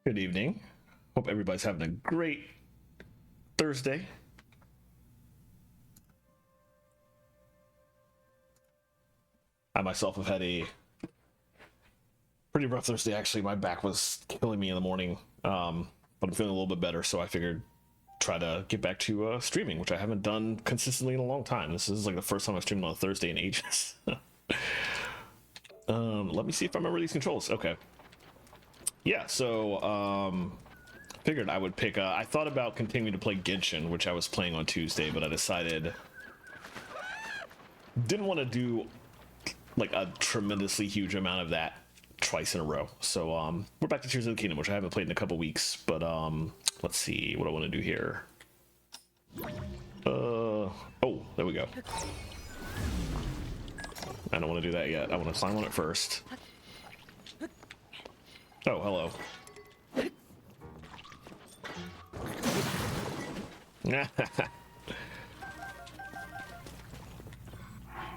Good evening. Hope everybody's having a great Thursday. I myself have had a pretty rough Thursday, actually. My back was killing me in the morning, but I'm feeling a little bit better, so I figured try to get back to streaming, which I haven't done consistently in a long time. This is like the first time I've streamed on a Thursday in ages. Let me see if I remember these controls. Okay. Yeah, so figured I would pick I thought about continuing to play Genshin, which I was playing on Tuesday, but I decided didn't want to do like a tremendously huge amount of that twice in a row. So we're back to Tears of the Kingdom, which I haven't played in a couple weeks, but let's see what I want to do here. Oh, there we go. I don't want to do that yet. I want to climb on it first. Oh, hello.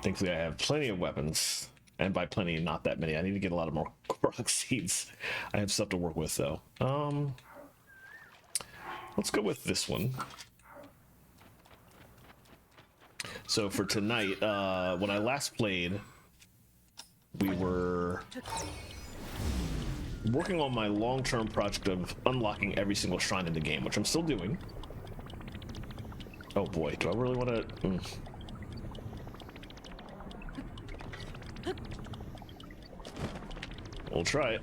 Thankfully, I have plenty of weapons, and by plenty, not that many. I need to get a lot of more Korok seeds. I have stuff to work with, though. Let's go with this one. So for tonight, when I last played, we were working on my long-term project of unlocking every single shrine in the game, which I'm still doing. Oh boy, do I really want to? We'll try it.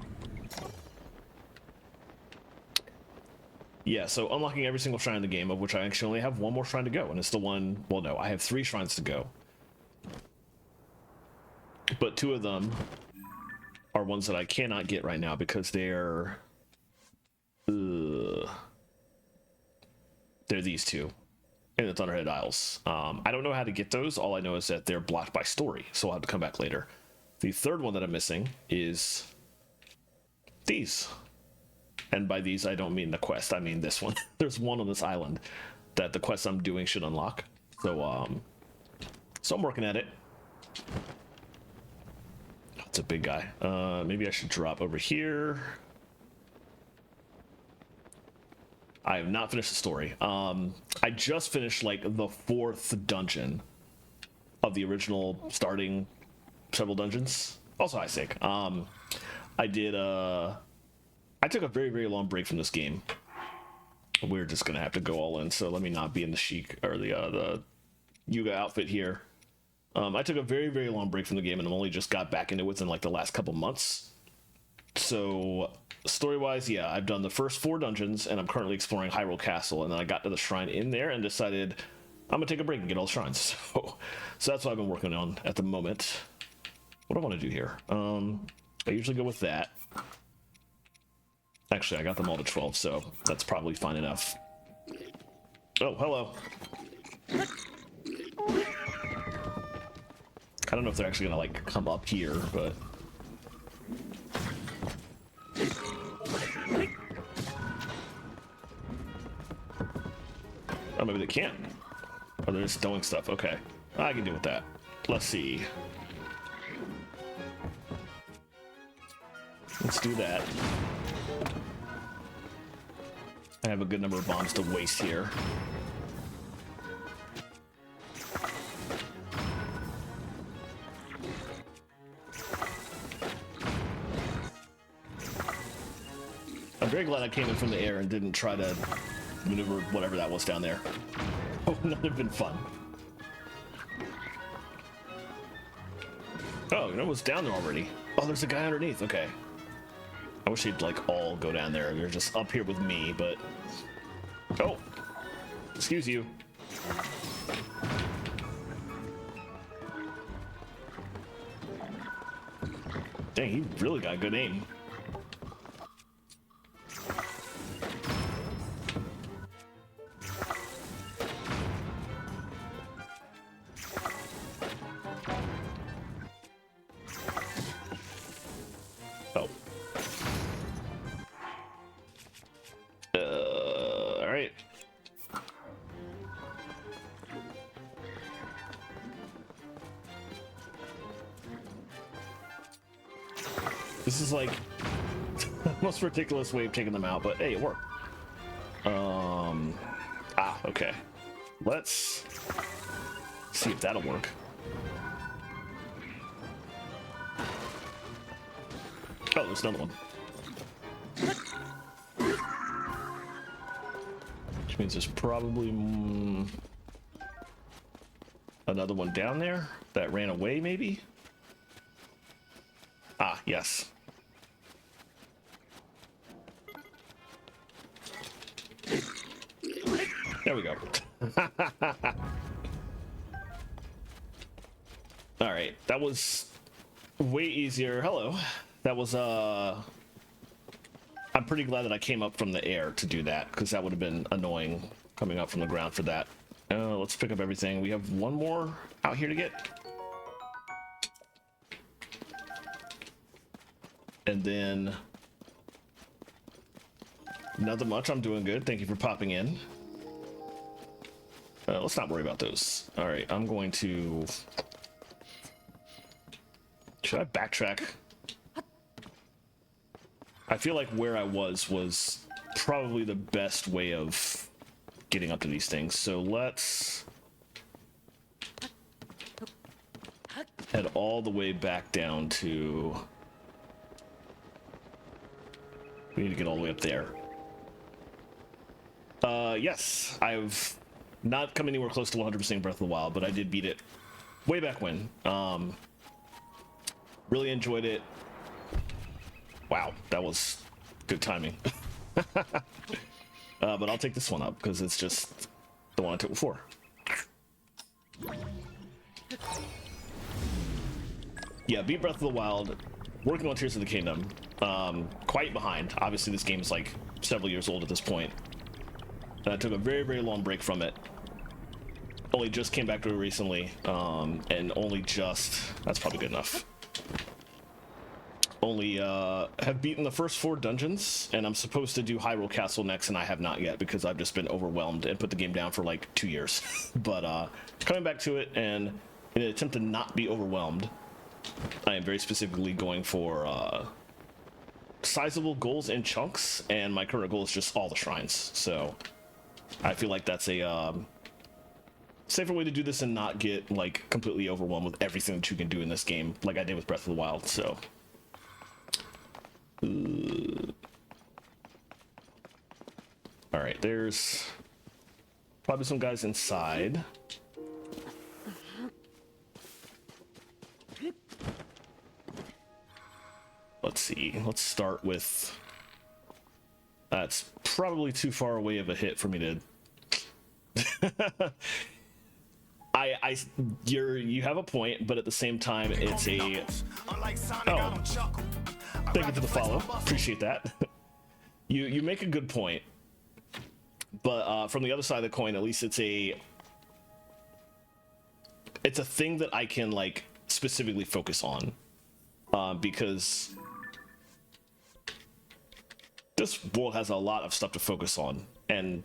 Yeah, so unlocking every single shrine in the game, of which I actually only have one more shrine to go, and it's the one, well no, I have 3 shrines to go. But 2 of them are ones that I cannot get right now because they're these 2 in the Thunderhead Isles. I don't know how to get those. All I know is that they're blocked by story, so I'll have to come back later. The 3rd one that I'm missing is these. And by these, I don't mean the quest. I mean this one. There's one on this island that the quest I'm doing should unlock. So, so I'm working at it. It's a big guy. Maybe I should drop over here. I have not finished the story. I just finished like the 4th dungeon of the original starting several dungeons. Also Isaac. I did I took a very, very long break from this game. We're just gonna have to go all in, so let me not be in the chic or the Yuga outfit here. I took a very, very long break from the game, and I've only just got back into it within like the last couple months. So story-wise, yeah, I've done the first 4 dungeons, and I'm currently exploring Hyrule Castle, and then I got to the shrine in there and decided I'm gonna take a break and get all the shrines. So that's what I've been working on at the moment. What do I want to do here? I usually go with that. Actually, I got them all to 12, so that's probably fine enough. Oh, hello. I don't know if they're actually gonna like come up here, but oh, maybe they can't. Oh, they're just throwing stuff. Okay, I can deal with that. Let's see. Let's do that. I have a good number of bombs to waste here. I'm very glad I came in from the air and didn't try to maneuver whatever that was down there. Oh, that would have been fun. Oh, you know what's down there already? Oh, there's a guy underneath. Okay. I wish they'd like all go down there. They're just up here with me, but oh, excuse you. Dang, he really got good aim. Oh. All right. This is like most ridiculous way of taking them out, but hey, it worked. Okay. Let's see if that'll work. Oh, there's another one. Which means there's probably another one down there that ran away, maybe? Ah, yes. There we go. All right, that was way easier. Hello. That was I'm pretty glad that I came up from the air to do that, because that would have been annoying coming up from the ground for that. Let's pick up everything. We have one more out here to get. And then nothing much. I'm doing good. Thank you for popping in. Let's not worry about those. All right, I'm going to... Should I backtrack? I feel like where I was probably the best way of getting up to these things. So let's head all the way back down to... We need to get all the way up there. Yes, I've not come anywhere close to 100% Breath of the Wild, but I did beat it way back when. Really enjoyed it. Wow, that was good timing. But I'll take this one up because it's just the one I took before. Yeah, beat Breath of the Wild, working on Tears of the Kingdom. Quite behind. Obviously, this game is like several years old at this point. I took a very, very long break from it. Only just came back to it recently, and only just... That's probably good enough. Only have beaten the first 4 dungeons, and I'm supposed to do Hyrule Castle next, and I have not yet because I've just been overwhelmed and put the game down for like 2 years. But coming back to it, and in an attempt to not be overwhelmed, I am very specifically going for sizable goals in chunks, and my current goal is just all the shrines. So I feel like that's a safer way to do this and not get like completely overwhelmed with everything that you can do in this game, like I did with Breath of the Wild. So. All right, there's probably some guys inside. Let's see. Let's start with... That's probably too far away of a hit for me to... You have a point, but at the same time, it's a... Oh. Thank you for the follow. Appreciate that. You make a good point. But from the other side of the coin, at least it's a thing that I can like specifically focus on. Because this world has a lot of stuff to focus on. And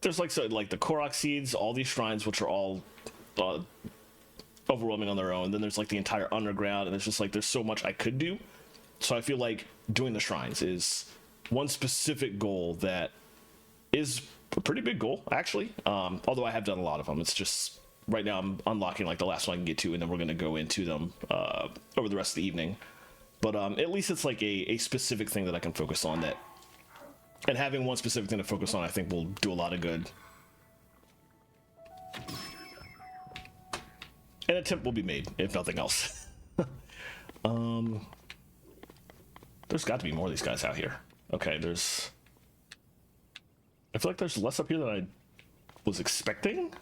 there's like the Korok seeds, all these shrines, which are all overwhelming on their own. Then there's like the entire underground, and it's just like there's so much I could do. So I feel like doing the shrines is one specific goal that is a pretty big goal, actually. Although I have done a lot of them. It's just right now I'm unlocking like the last one I can get to, and then we're going to go into them over the rest of the evening. But at least it's like a specific thing that I can focus on, that, and having one specific thing to focus on, I think will do a lot of good. An attempt will be made, if nothing else. There's got to be more of these guys out here. Okay, there's... I feel like there's less up here than I was expecting.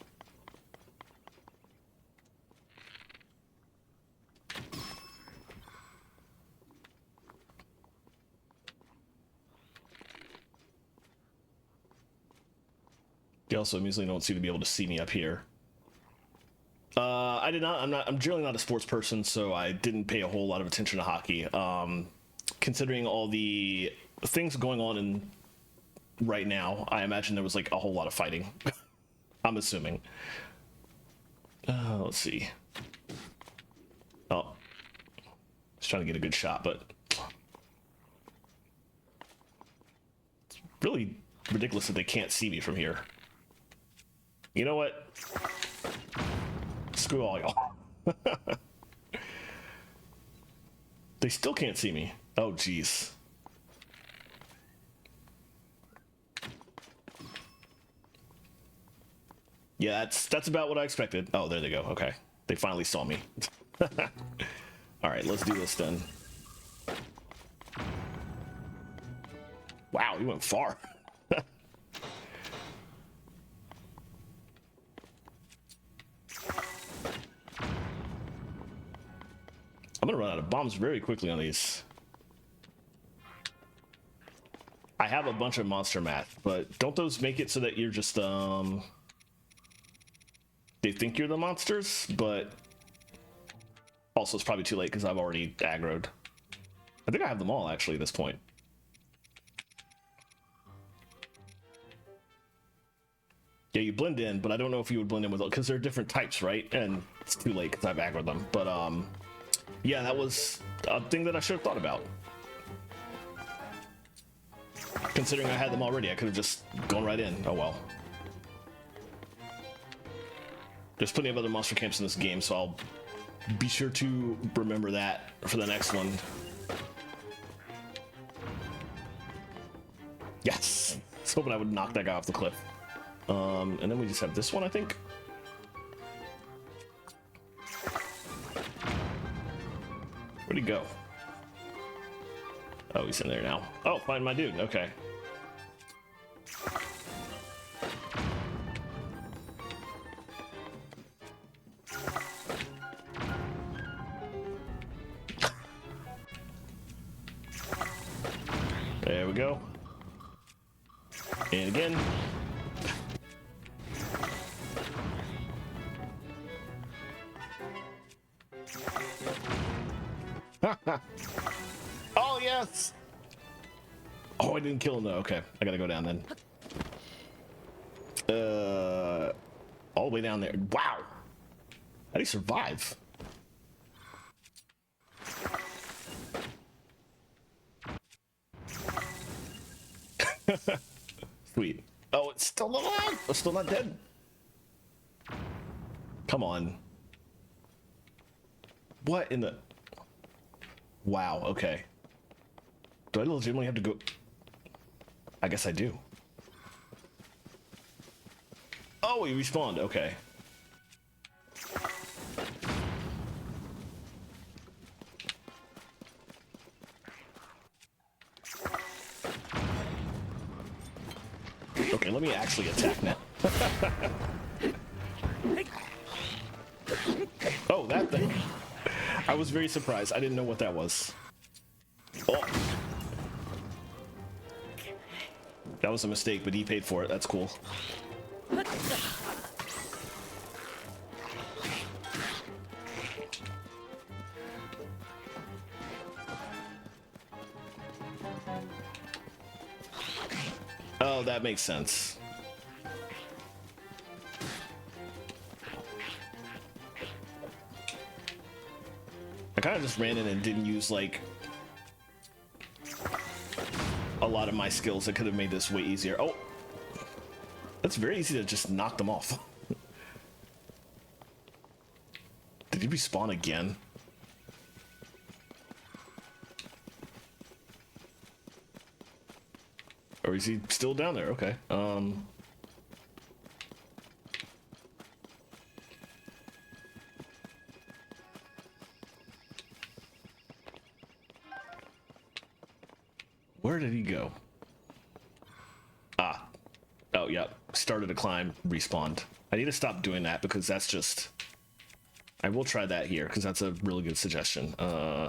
You also immediately don't seem to be able to see me up here. I did not. I'm generally not a sports person, so I didn't pay a whole lot of attention to hockey. Considering all the things going on in right now, I imagine there was like a whole lot of fighting. I'm assuming. Let's see. Oh, just trying to get a good shot, but Really ridiculous that they can't see me from here. You know what? Screw all y'all. They still can't see me. Oh, jeez. Yeah, that's about what I expected. Oh, there they go. Okay. They finally saw me. All right, let's do this then. Wow, you went far. I'm gonna run out of bombs very quickly on these. I have a bunch of monster math, but don't those make it so that you're just they think you're the monsters, but also it's probably too late because I've already aggroed. I think I have them all actually at this point. Yeah, you blend in, but I don't know if you would blend in with because they're different types, right? And it's too late because I've aggroed them. But yeah, that was a thing that I should have thought about. Considering I had them already, I could have just gone right in. Oh well. There's plenty of other monster camps in this game, so I'll be sure to remember that for the next one. Yes! I was hoping I would knock that guy off the cliff. And then we just have this one, I think. Where'd he go? Oh, he's in there now. Oh, find my dude. Okay. There we go. And again. Oh, yes! Oh, I didn't kill him though. Okay, I gotta go down then. All the way down there. Wow! How do you survive? Sweet. Oh, it's still alive! It's still not dead. Come on. What in the... Wow, okay. Do I legitimately have to go... I guess I do. Oh, he respawned, okay. Okay, let me actually attack now. Oh, that thing. I was very surprised. I didn't know what that was. Oh. That was a mistake, but he paid for it. That's cool. Oh, that makes sense. I kind of just ran in and didn't use, like, a lot of my skills that could have made this way easier. Oh! That's very easy to just knock them off. Did he respawn again? Or is he still down there? Okay. Where did he go? Ah. Oh, yeah. Started to climb, respawned. I need to stop doing that because that's just... I will try that here because that's a really good suggestion. Hey,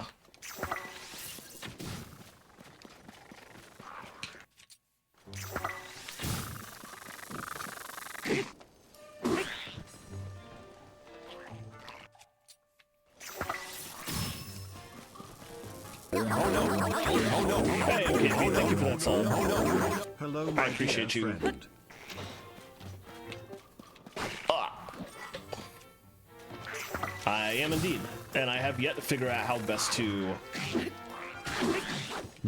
okay, thank you for that song. Hello, I appreciate you. friend. I am indeed, and I have yet to figure out how best to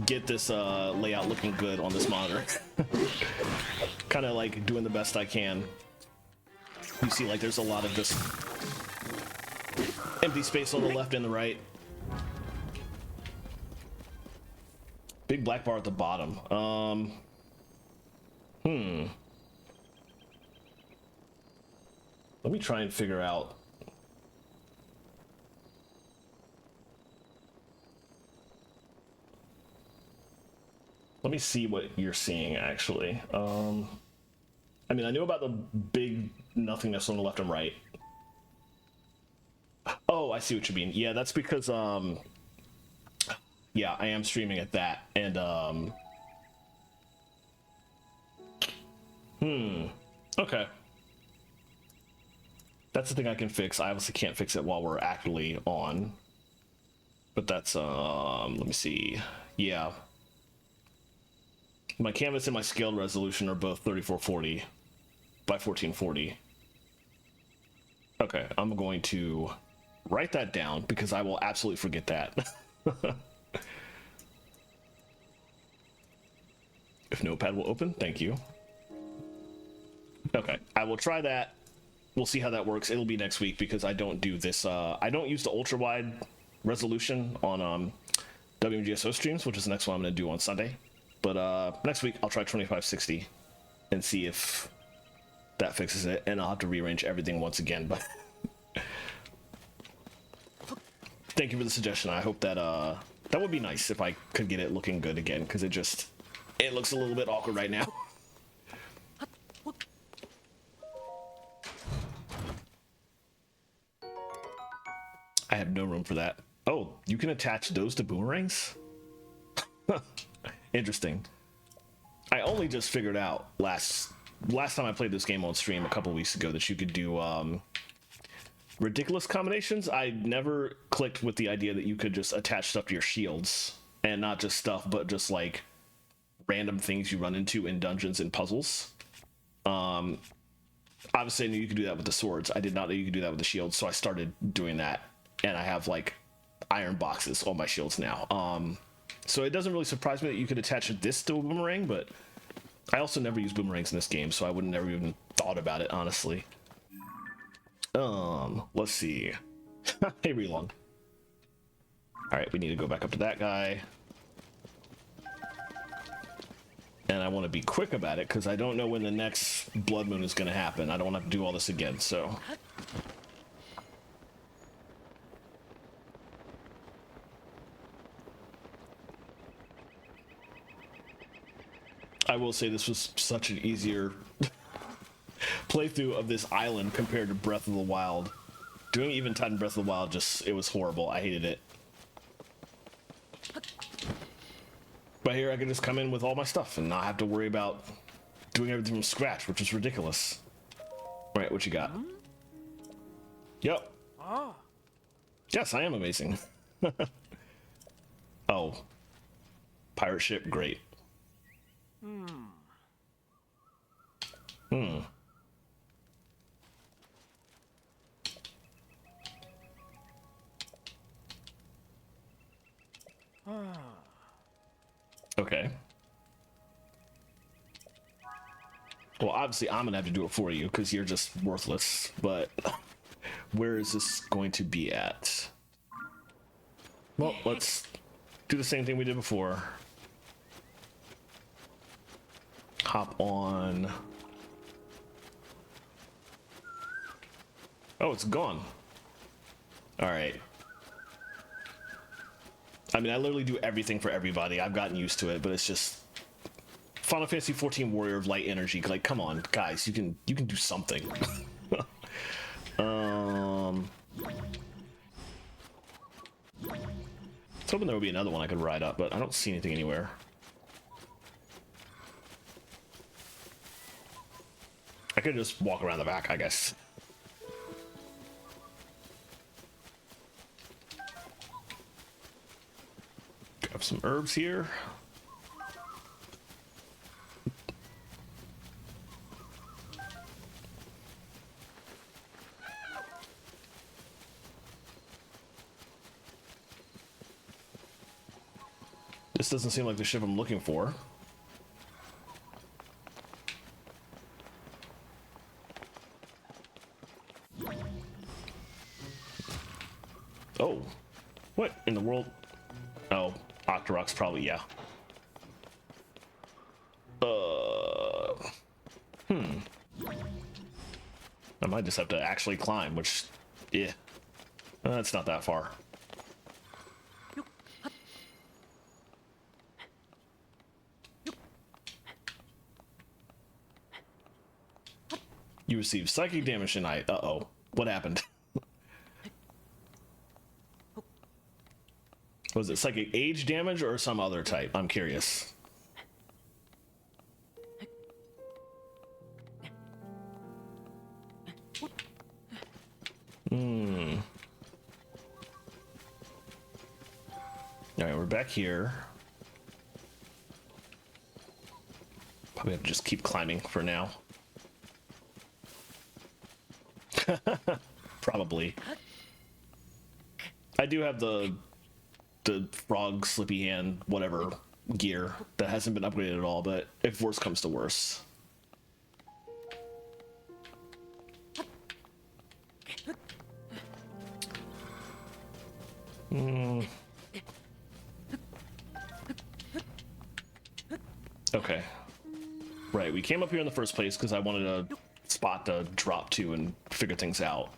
get this layout looking good on this monitor. Kind of like doing the best I can. You see, like, there's a lot of this empty space on the left and the right. Big black bar at the bottom. Let me try and figure out. Let me see what you're seeing, actually. I mean, I knew about the big nothingness on the left and right. Oh, I see what you mean. Yeah, that's because, yeah, I am streaming at that, and, okay. That's the thing I can fix. I obviously can't fix it while we're actually on. But that's, let me see. Yeah. My canvas and my scaled resolution are both 3440 by 1440. Okay, I'm going to write that down because I will absolutely forget that. If Notepad will open, thank you. Okay, I will try that. We'll see how that works. It'll be next week because I don't do this. I don't use the ultra wide resolution on WMGSO streams, which is the next one I'm going to do on Sunday. But next week I'll try 2560 and see if that fixes it, and I'll have to rearrange everything once again. But thank you for the suggestion. I hope that that would be nice if I could get it looking good again, because it looks a little bit awkward right now. I have no room for that. Oh, you can attach those to boomerangs? Interesting. I only just figured out last time I played this game on stream a couple weeks ago that you could do ridiculous combinations. I never clicked with the idea that you could just attach stuff to your shields, and not just stuff, but just like random things you run into in dungeons and puzzles. Obviously I knew you could do that with the swords. I did not know you could do that with the shields, so I started doing that, and I have like iron boxes on my shields now. So it doesn't really surprise me that you could attach this to a boomerang, but I also never use boomerangs in this game, so I wouldn't never even thought about it, honestly. Let's see. Hey, Relong. Alright, we need to go back up to that guy. And I want to be quick about it, because I don't know when the next blood moon is going to happen. I don't want to have to do all this again, so... I will say this was such an easier playthrough of this island compared to Breath of the Wild. Doing Eventide in Breath of the Wild, it was horrible. I hated it. But here I can just come in with all my stuff and not have to worry about doing everything from scratch, which is ridiculous. All right, what you got? Yep. Yes, I am amazing. Oh. Pirate ship, great. Okay. Well, obviously I'm gonna have to do it for you because you're just worthless, but where is this going to be at? Well, let's do the same thing we did before. Hop on. Oh, it's gone. All right. I mean, I literally do everything for everybody. I've gotten used to it, but it's just Final Fantasy 14 Warrior of Light Energy. Like, come on, guys, you can do something. I was hoping there would be another one I could ride up, but I don't see anything anywhere. I could just walk around the back, I guess. Grab some herbs here. This doesn't seem like the ship I'm looking for. Oh, what in the world? Oh, Octorok's probably, yeah. I might just have to actually climb, which, yeah, that's not that far. You receive psychic damage tonight. Uh-oh. What happened? Was it psychic age damage or some other type? I'm curious. Alright, we're back here. Probably have to just keep climbing for now. Probably. I do have the frog, slippy hand, whatever gear that hasn't been upgraded at all, but if worse comes to worse. Okay. Right, we came up here in the first place because I wanted a spot to drop to and figure things out.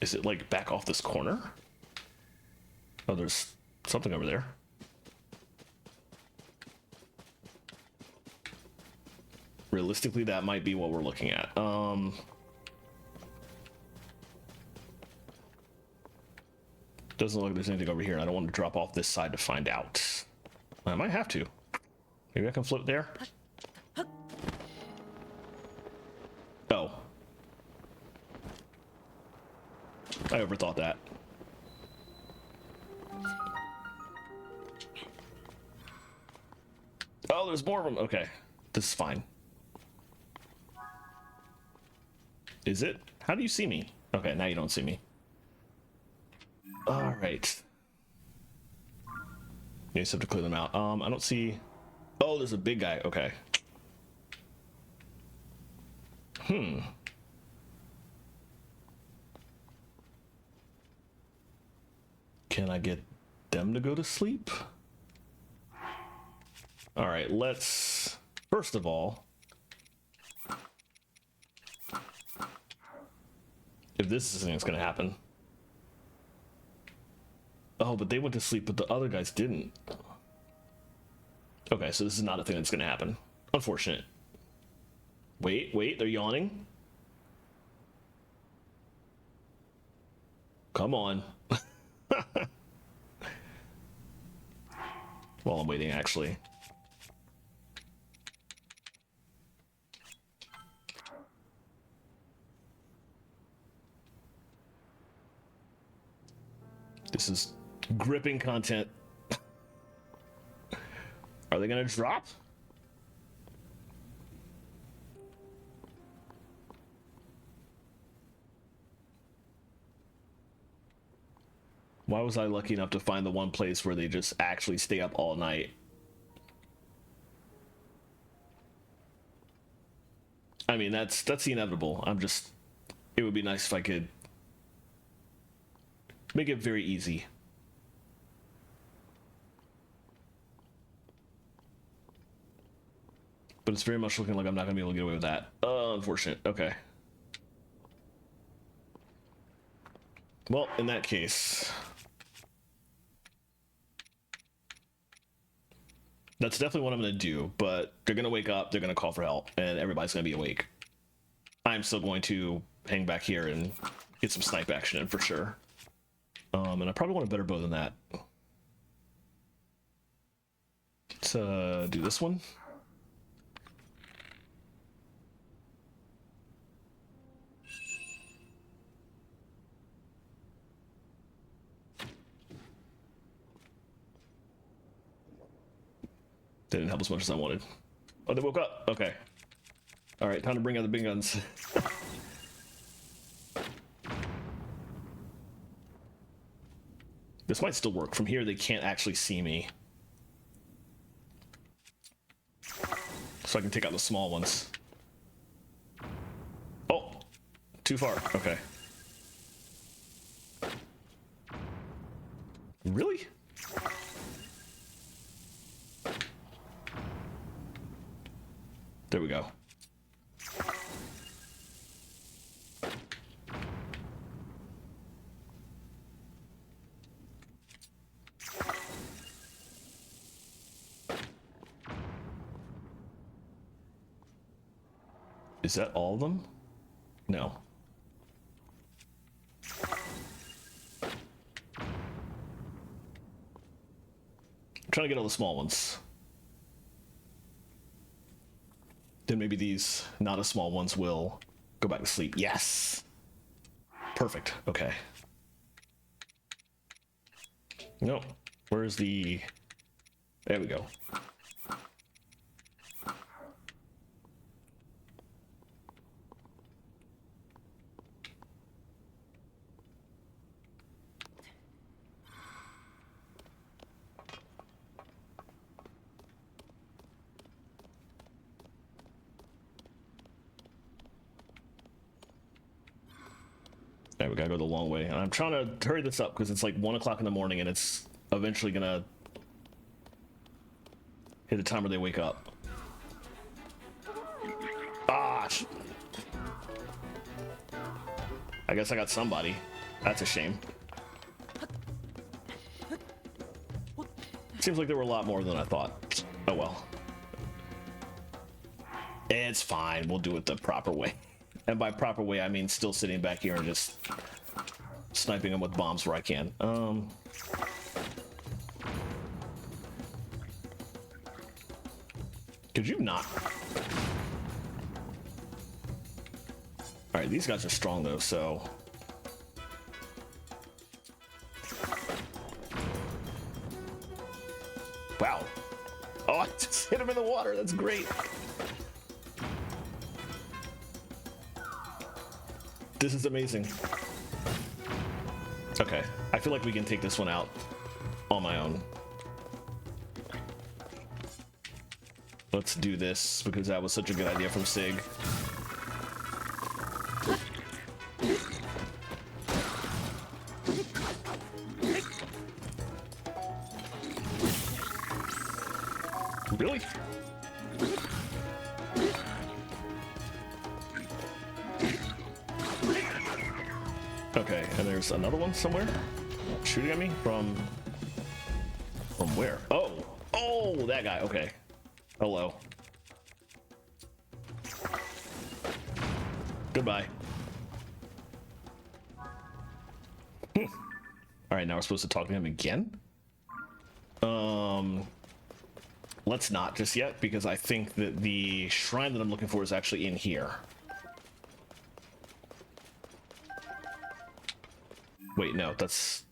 Is it like back off this corner? Oh, there's something over there. Realistically, that might be what we're looking at. Doesn't look like there's anything over here. I don't want to drop off this side to find out. I might have to. Maybe I can float there. Oh. I overthought that. Oh, there's more of them. Okay. This is fine. Is it? How do you see me? Okay, now you don't see me. All right. You just have to clear them out. I don't see... Oh, there's a big guy. Okay. Can I get them to go to sleep? All right, let's... First of all... If this is what's going to happen... Oh, but they went to sleep, but the other guys didn't. Okay, so this is not a thing that's gonna happen. Unfortunate. Wait, they're yawning? Come on. While I'm waiting, actually. This is gripping content. Are they gonna drop? Why was I lucky enough to find the one place where they just actually stay up all night? I mean, that's the inevitable. It would be nice if I could make it very easy. But it's very much looking like I'm not going to be able to get away with that. Unfortunate. Okay. Well, in that case... That's definitely what I'm going to do, but they're going to wake up, they're going to call for help, and everybody's going to be awake. I'm still going to hang back here and get some snipe action in for sure. And I probably want a better bow than that. Let's do this one. They didn't help as much as I wanted. Oh, they woke up. Okay. All right, time to bring out the big guns. This might still work. From here, they can't actually see me. So I can take out the small ones. Oh, too far. Okay. Really? There we go. Is that all of them? No. I'm trying to get all the small ones. Then maybe these not as small ones will go back to sleep. Yes. Perfect. Okay. No. Where's the... There we go. There, we gotta go the long way. And I'm trying to hurry this up because it's like 1 o'clock in the morning and it's eventually gonna hit the time where they wake up. Ah! I guess I got somebody. That's a shame. Seems like there were a lot more than I thought. Oh well. It's fine. We'll do it the proper way. And by proper way, I mean still sitting back here and just sniping them with bombs where I can. Could you not? Alright, these guys are strong though, so... Wow. Oh, I just hit him in the water. That's great. This is amazing. Okay, I feel like we can take this one out on my own. Let's do this because that was such a good idea from Sig. Really? Okay, and there's another one somewhere shooting at me from where? Oh, that guy. Okay. Hello. Goodbye. All right, now we're supposed to talk to him again. Let's not just yet because I think that the shrine that I'm looking for is actually in here. Wait, no, that's...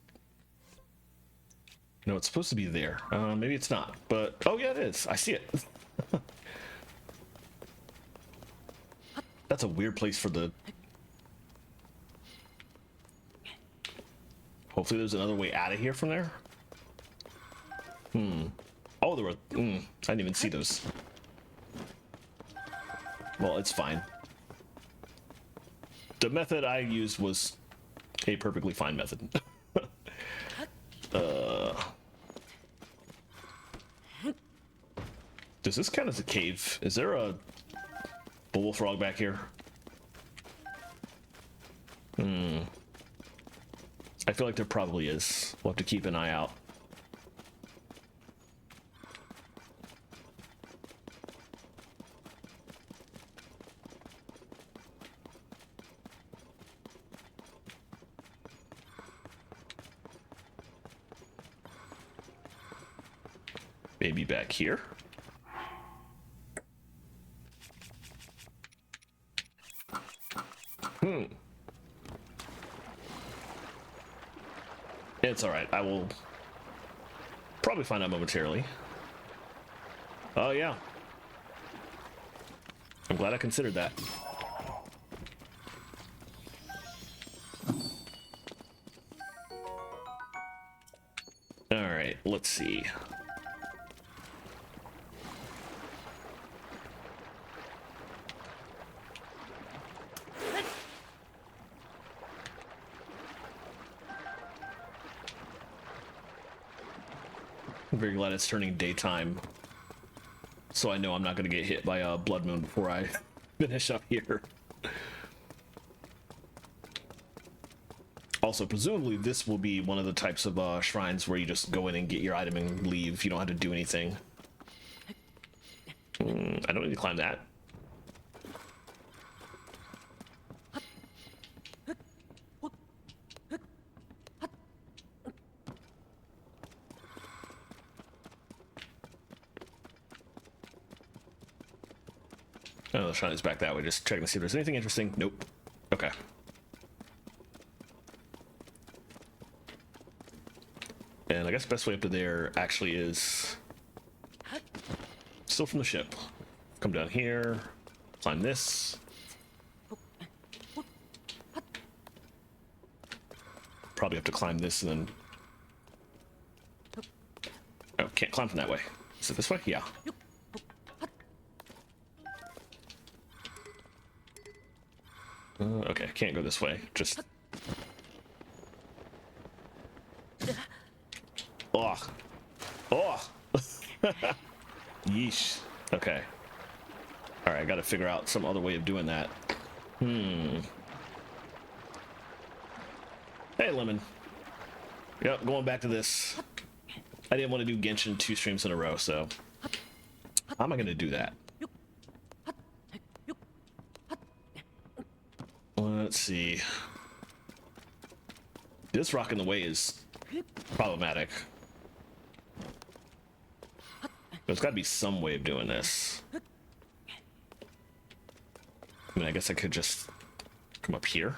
No, it's supposed to be there. Maybe it's not, but... Oh, yeah, it is. I see it. That's a weird place for the... Hopefully there's another way out of here from there. Oh, there were... I didn't even see those. Well, it's fine. The method I used was a perfectly fine method. Does this count as a cave? Is there a bullfrog back here? I feel like there probably is. We'll have to keep an eye out. Maybe back here. It's all right. I will probably find out momentarily. Oh, yeah. I'm glad I considered that. let's see. I'm very glad it's turning daytime, so I know I'm not going to get hit by a blood moon before I finish up here. Also, presumably this will be one of the types of shrines where you just go in and get your item and leave. You don't have to do anything. I don't need to climb that. Oh, the shrine is back that way. Just checking to see if there's anything interesting. Nope. Okay. And I guess the best way up to there actually is still from the ship. Come down here, climb this. Probably have to climb this and then... Oh, can't climb from that way. Is it this way? Yeah. Okay, can't go this way. Just... Oh. Oh. Yeesh. Okay. Alright, I gotta figure out some other way of doing that. Hey, Lemon. Yep, going back to this. I didn't want to do Genshin 2 streams in a row, so... How am I gonna do that? Let's see. This rock in the way is problematic. There's got to be some way of doing this. I mean, I guess I could just come up here.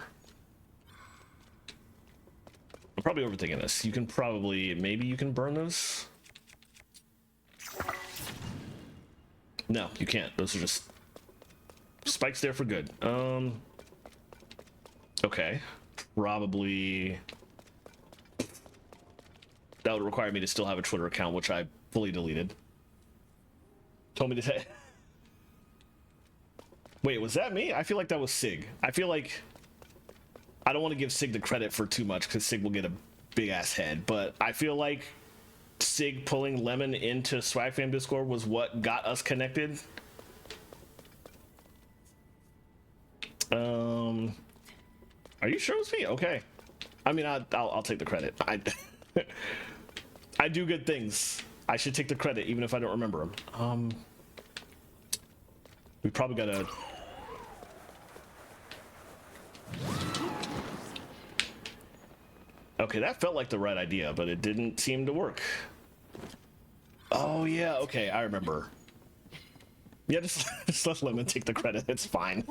I'm probably overthinking this. You can probably... Maybe you can burn those? No, you can't. Those are just spikes there for good. Okay. Probably... That would require me to still have a Twitter account, which I fully deleted. Told me to say... Wait, was that me? I feel like that was Sig. I feel like... I don't want to give Sig the credit for too much, because Sig will get a big-ass head, but I feel like Sig pulling Lemon into Swagfam Discord was what got us connected. Are you sure it was me? Okay. I mean, I'll take the credit. I do good things. I should take the credit, even if I don't remember them. We probably gotta... Okay, that felt like the right idea, but it didn't seem to work. Oh, yeah, okay, I remember. Yeah, just let Lemon take the credit, it's fine.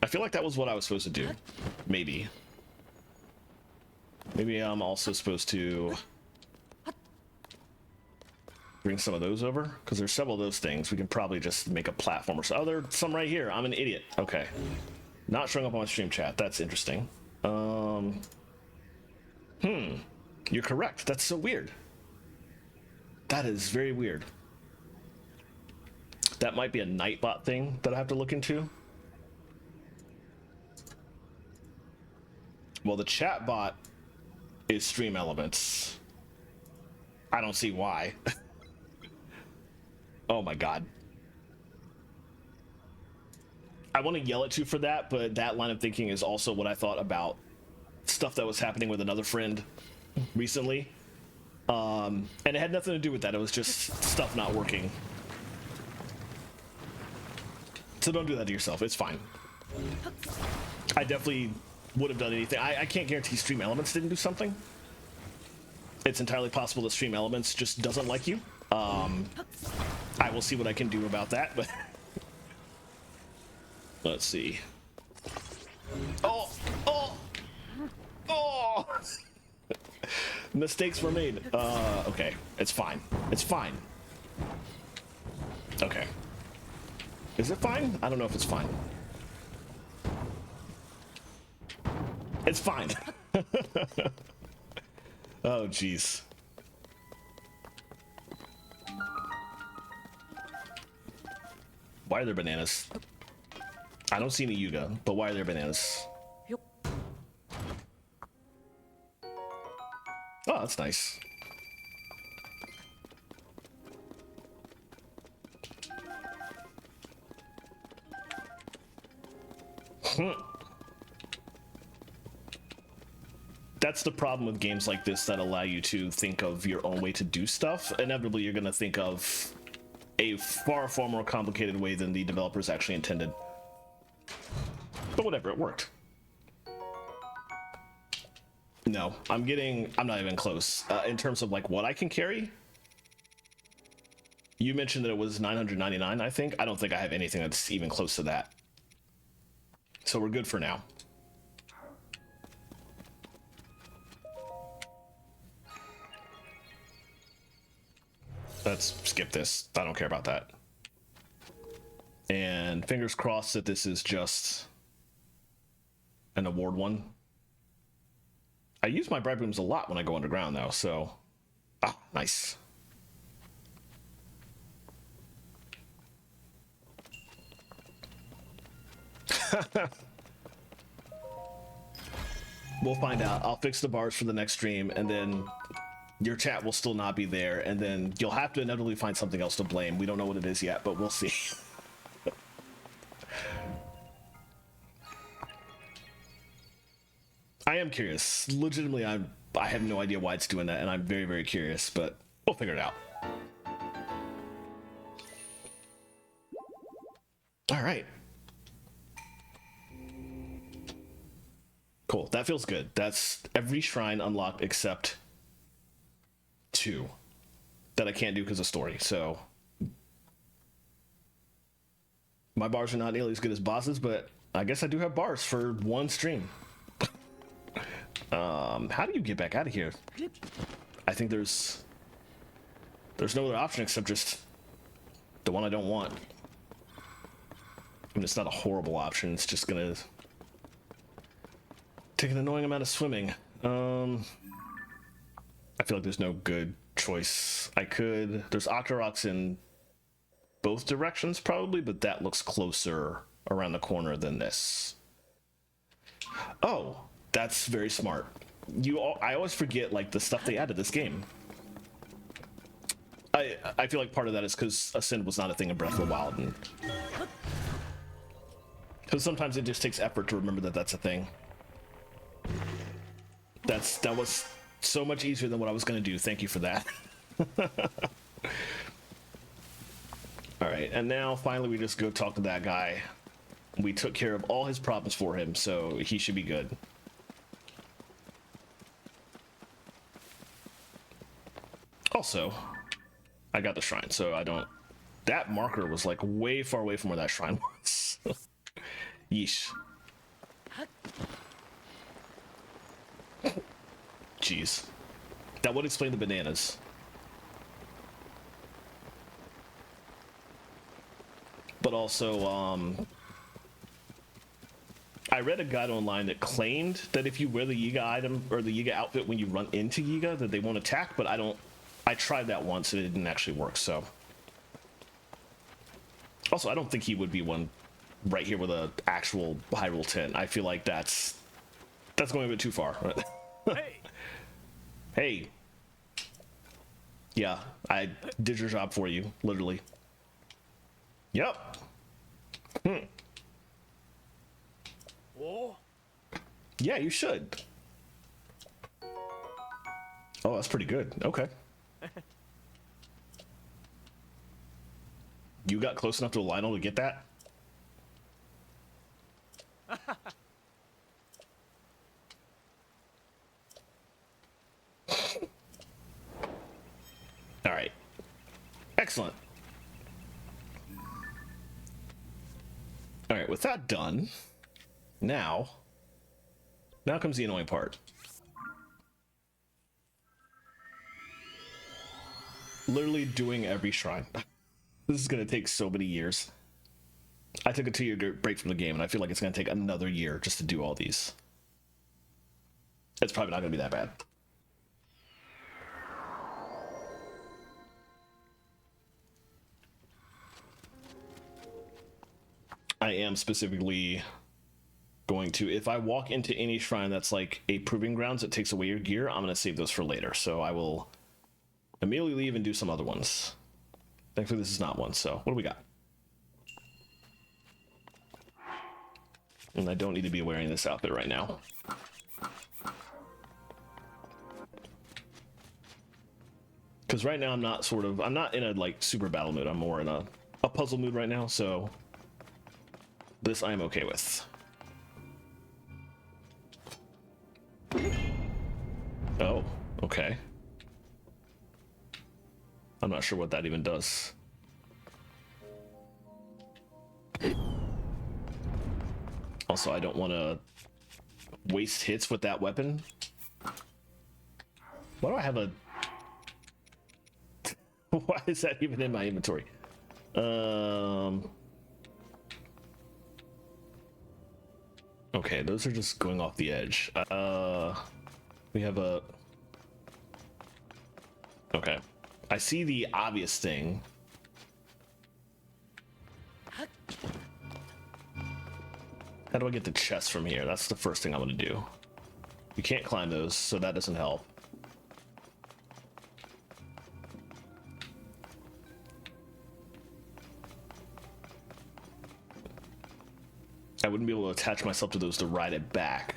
I feel like that was what I was supposed to do. Maybe. Maybe I'm also supposed to bring some of those over, because there's several of those things. We can probably just make a platformer. So, oh, there's some right here. I'm an idiot. Okay. Not showing up on my stream chat. That's interesting. You're correct. That's so weird. That is very weird. That might be a Nightbot thing that I have to look into. Well, the chat bot is Stream Elements. I don't see why. Oh my god. I want to yell at you for that, but that line of thinking is also what I thought about stuff that was happening with another friend recently. And it had nothing to do with that. It was just stuff not working. So don't do that to yourself. It's fine. I definitely would have done anything. I can't guarantee Stream Elements didn't do something. It's entirely possible that Stream Elements just doesn't like you. I will see what I can do about that, but... Let's see. Oh! Oh! Oh! Mistakes were made. Okay. It's fine. It's fine. Okay. Is it fine? I don't know if it's fine. It's fine. Oh, jeez. Why are there bananas? I don't see any Yuga, but why are there bananas? Oh, that's nice. That's the problem with games like this that allow you to think of your own way to do stuff. Inevitably, you're going to think of a far more complicated way than the developers actually intended. But whatever, it worked. No, I'm not even close. In terms of like what I can carry, you mentioned that it was 999, I think. I don't think I have anything that's even close to that. So we're good for now. Let's skip this. I don't care about that. And fingers crossed that this is just an award one. I use my bright blooms a lot when I go underground though, so... Ah, nice. We'll find out. I'll fix the bars for the next stream, and then your chat will still not be there, and then you'll have to inevitably find something else to blame. We don't know what it is yet, but we'll see. I am curious. Legitimately, I have no idea why it's doing that, and I'm very, very curious, but we'll figure it out. All right. Cool. That feels good. That's every shrine unlocked except 2 that I can't do because of story. So my bars are not nearly as good as bosses, but I guess I do have bars for one stream. How do you get back out of here? I think there's no other option except just the one I don't want. I mean, it's not a horrible option. It's just gonna take an annoying amount of swimming. I feel like there's no good choice. There's Octoroks in both directions probably, but that looks closer around the corner than this. Oh, that's very smart. I always forget like the stuff they added this game. I feel like part of that is because Ascend was not a thing in Breath of the Wild, and because sometimes it just takes effort to remember that that's a thing. That was so much easier than what I was going to do. Thank you for that. All right, and now finally we just go talk to that guy. We took care of all his problems for him, so he should be good. Also, I got the shrine, so I don't... That marker was like way far away from where that shrine was. Yeesh. Jeez. That would explain the bananas. But also, I read a guide online that claimed that if you wear the Yiga item or the Yiga outfit when you run into Yiga, that they won't attack, but I tried that once and it didn't actually work, so. Also, I don't think he would be one right here with an actual Hyrule tent. I feel like that's going a bit too far. Hey! Hey. Yeah, I did your job for you, literally. Yep. Oh. Yeah, you should. Oh, that's pretty good. Okay. You got close enough to Lionel to get that? All right. Excellent. All right, with that done, now comes the annoying part. Literally doing every shrine. This is gonna take so many years. I took a 2-year break from the game, and I feel like it's gonna take another year just to do all these. it's probably not gonna be that bad. I am specifically going to, if I walk into any shrine that's like a proving grounds that takes away your gear, I'm gonna save those for later. So I will immediately leave and do some other ones. Thankfully this is not one, so what do we got? And I don't need to be wearing this outfit right now. Because right now I'm not in a like super battle mood. I'm more in a puzzle mood right now, so this I am okay with. Oh, okay. I'm not sure what that even does. Also, I don't want to waste hits with that weapon. Why do I have a... Why is that even in my inventory? Okay, those are just going off the edge. We have a... Okay. I see the obvious thing. How do I get the chest from here? That's the first thing I'm gonna do. You can't climb those, so that doesn't help. I wouldn't be able to attach myself to those to ride it back.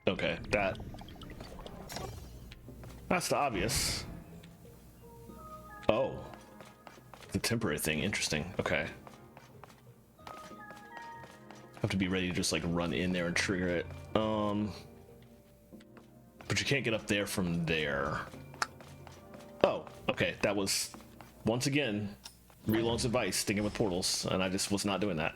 Okay, that's the obvious. Oh, the temporary thing, interesting. Okay. Have to be ready to just like run in there and trigger it. But you can't get up there from there. Oh, okay, that was once again Reload's advice, sticking with portals, and I just was not doing that.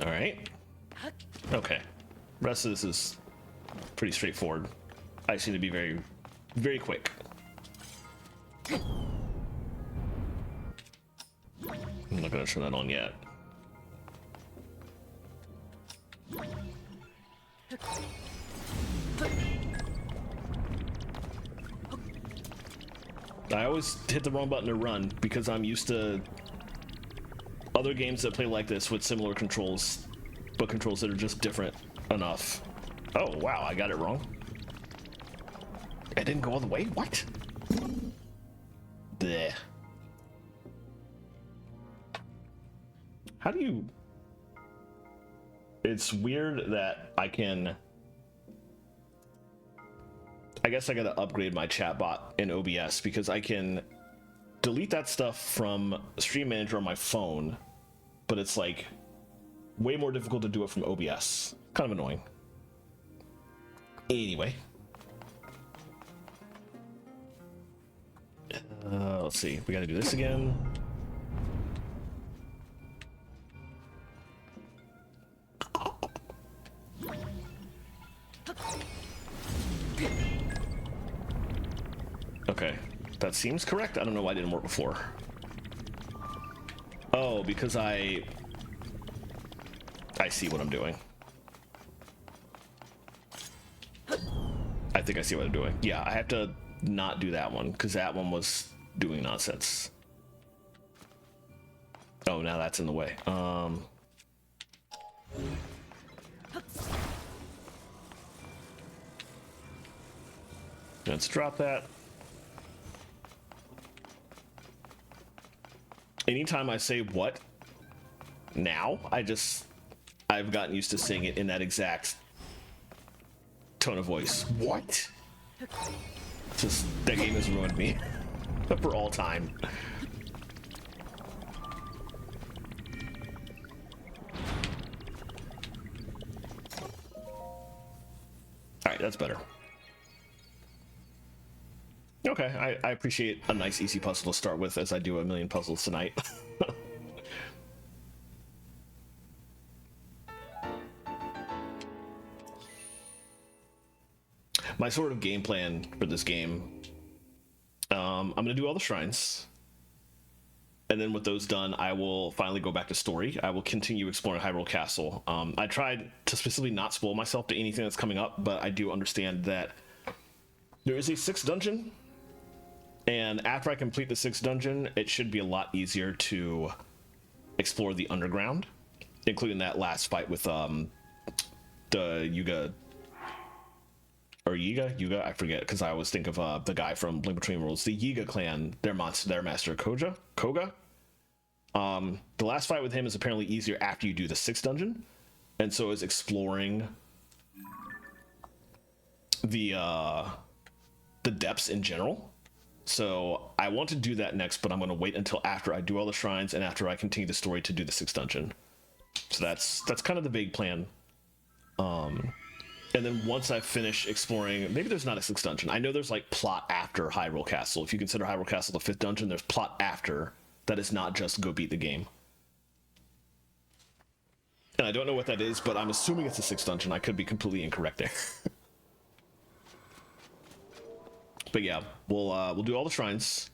All right. Okay. Rest of this is pretty straightforward. I just need to be very, very quick. I'm not gonna turn that on yet. I always hit the wrong button to run because I'm used to other games that play like this with similar controls, but controls that are just different enough. Oh wow, I got it wrong. I didn't go all the way? What? Bleh. How do you... It's weird that I can... I guess I gotta upgrade my chatbot in OBS because I can delete that stuff from Stream Manager on my phone, but it's like way more difficult to do it from OBS. Kind of annoying. Anyway. Let's see. We gotta do this again. Okay, that seems correct. I don't know why it didn't work before. Oh, because I see what I'm doing. I think I see what I'm doing. Yeah, I have to not do that one because that one was doing nonsense. Oh, now that's in the way. Let's drop that. Anytime I say what now, I've gotten used to saying it in that exact tone of voice. What? Just, that game has ruined me for all time. All right, that's better. Okay, I appreciate a nice easy puzzle to start with, as I do a million puzzles tonight. My sort of game plan for this game, I'm gonna do all the shrines, and then with those done, I will finally go back to story. I will continue exploring Hyrule Castle. I tried to specifically not spoil myself to anything that's coming up, but I do understand that there is a 6th dungeon, and after I complete the 6th dungeon, it should be a lot easier to explore the underground, including that last fight with the Yuga or Yuga, I forget, because I always think of the guy from Link Between Worlds, the Yiga clan, their master Koga. The last fight with him is apparently easier after you do the 6th dungeon, and so is exploring the depths in general. So I want to do that next, but I'm going to wait until after I do all the shrines and after I continue the story to do the 6th dungeon. So that's kind of the big plan. And then once I finish exploring, maybe there's not a 6th dungeon. I know there's like plot after Hyrule Castle. If you consider Hyrule Castle the 5th dungeon, there's plot after that is not just go beat the game. And I don't know what that is, but I'm assuming it's a 6th dungeon. I could be completely incorrect there. But yeah, we'll do all the shrines.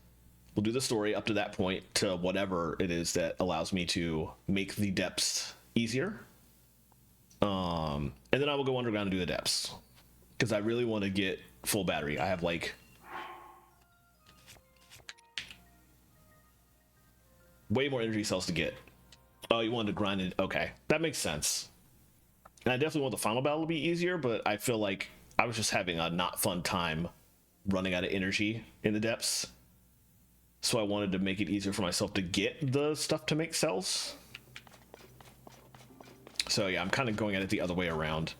We'll do the story up to that point to whatever it is that allows me to make the depths easier. And then I will go underground and do the depths, because I really want to get full battery. I have like way more energy cells to get. Oh, you wanted to grind it? Okay, that makes sense. And I definitely want the final battle to be easier, but I feel like I was just having a not fun time running out of energy in the depths. So I wanted to make it easier for myself to get the stuff to make cells. So yeah, I'm kind of going at it the other way around.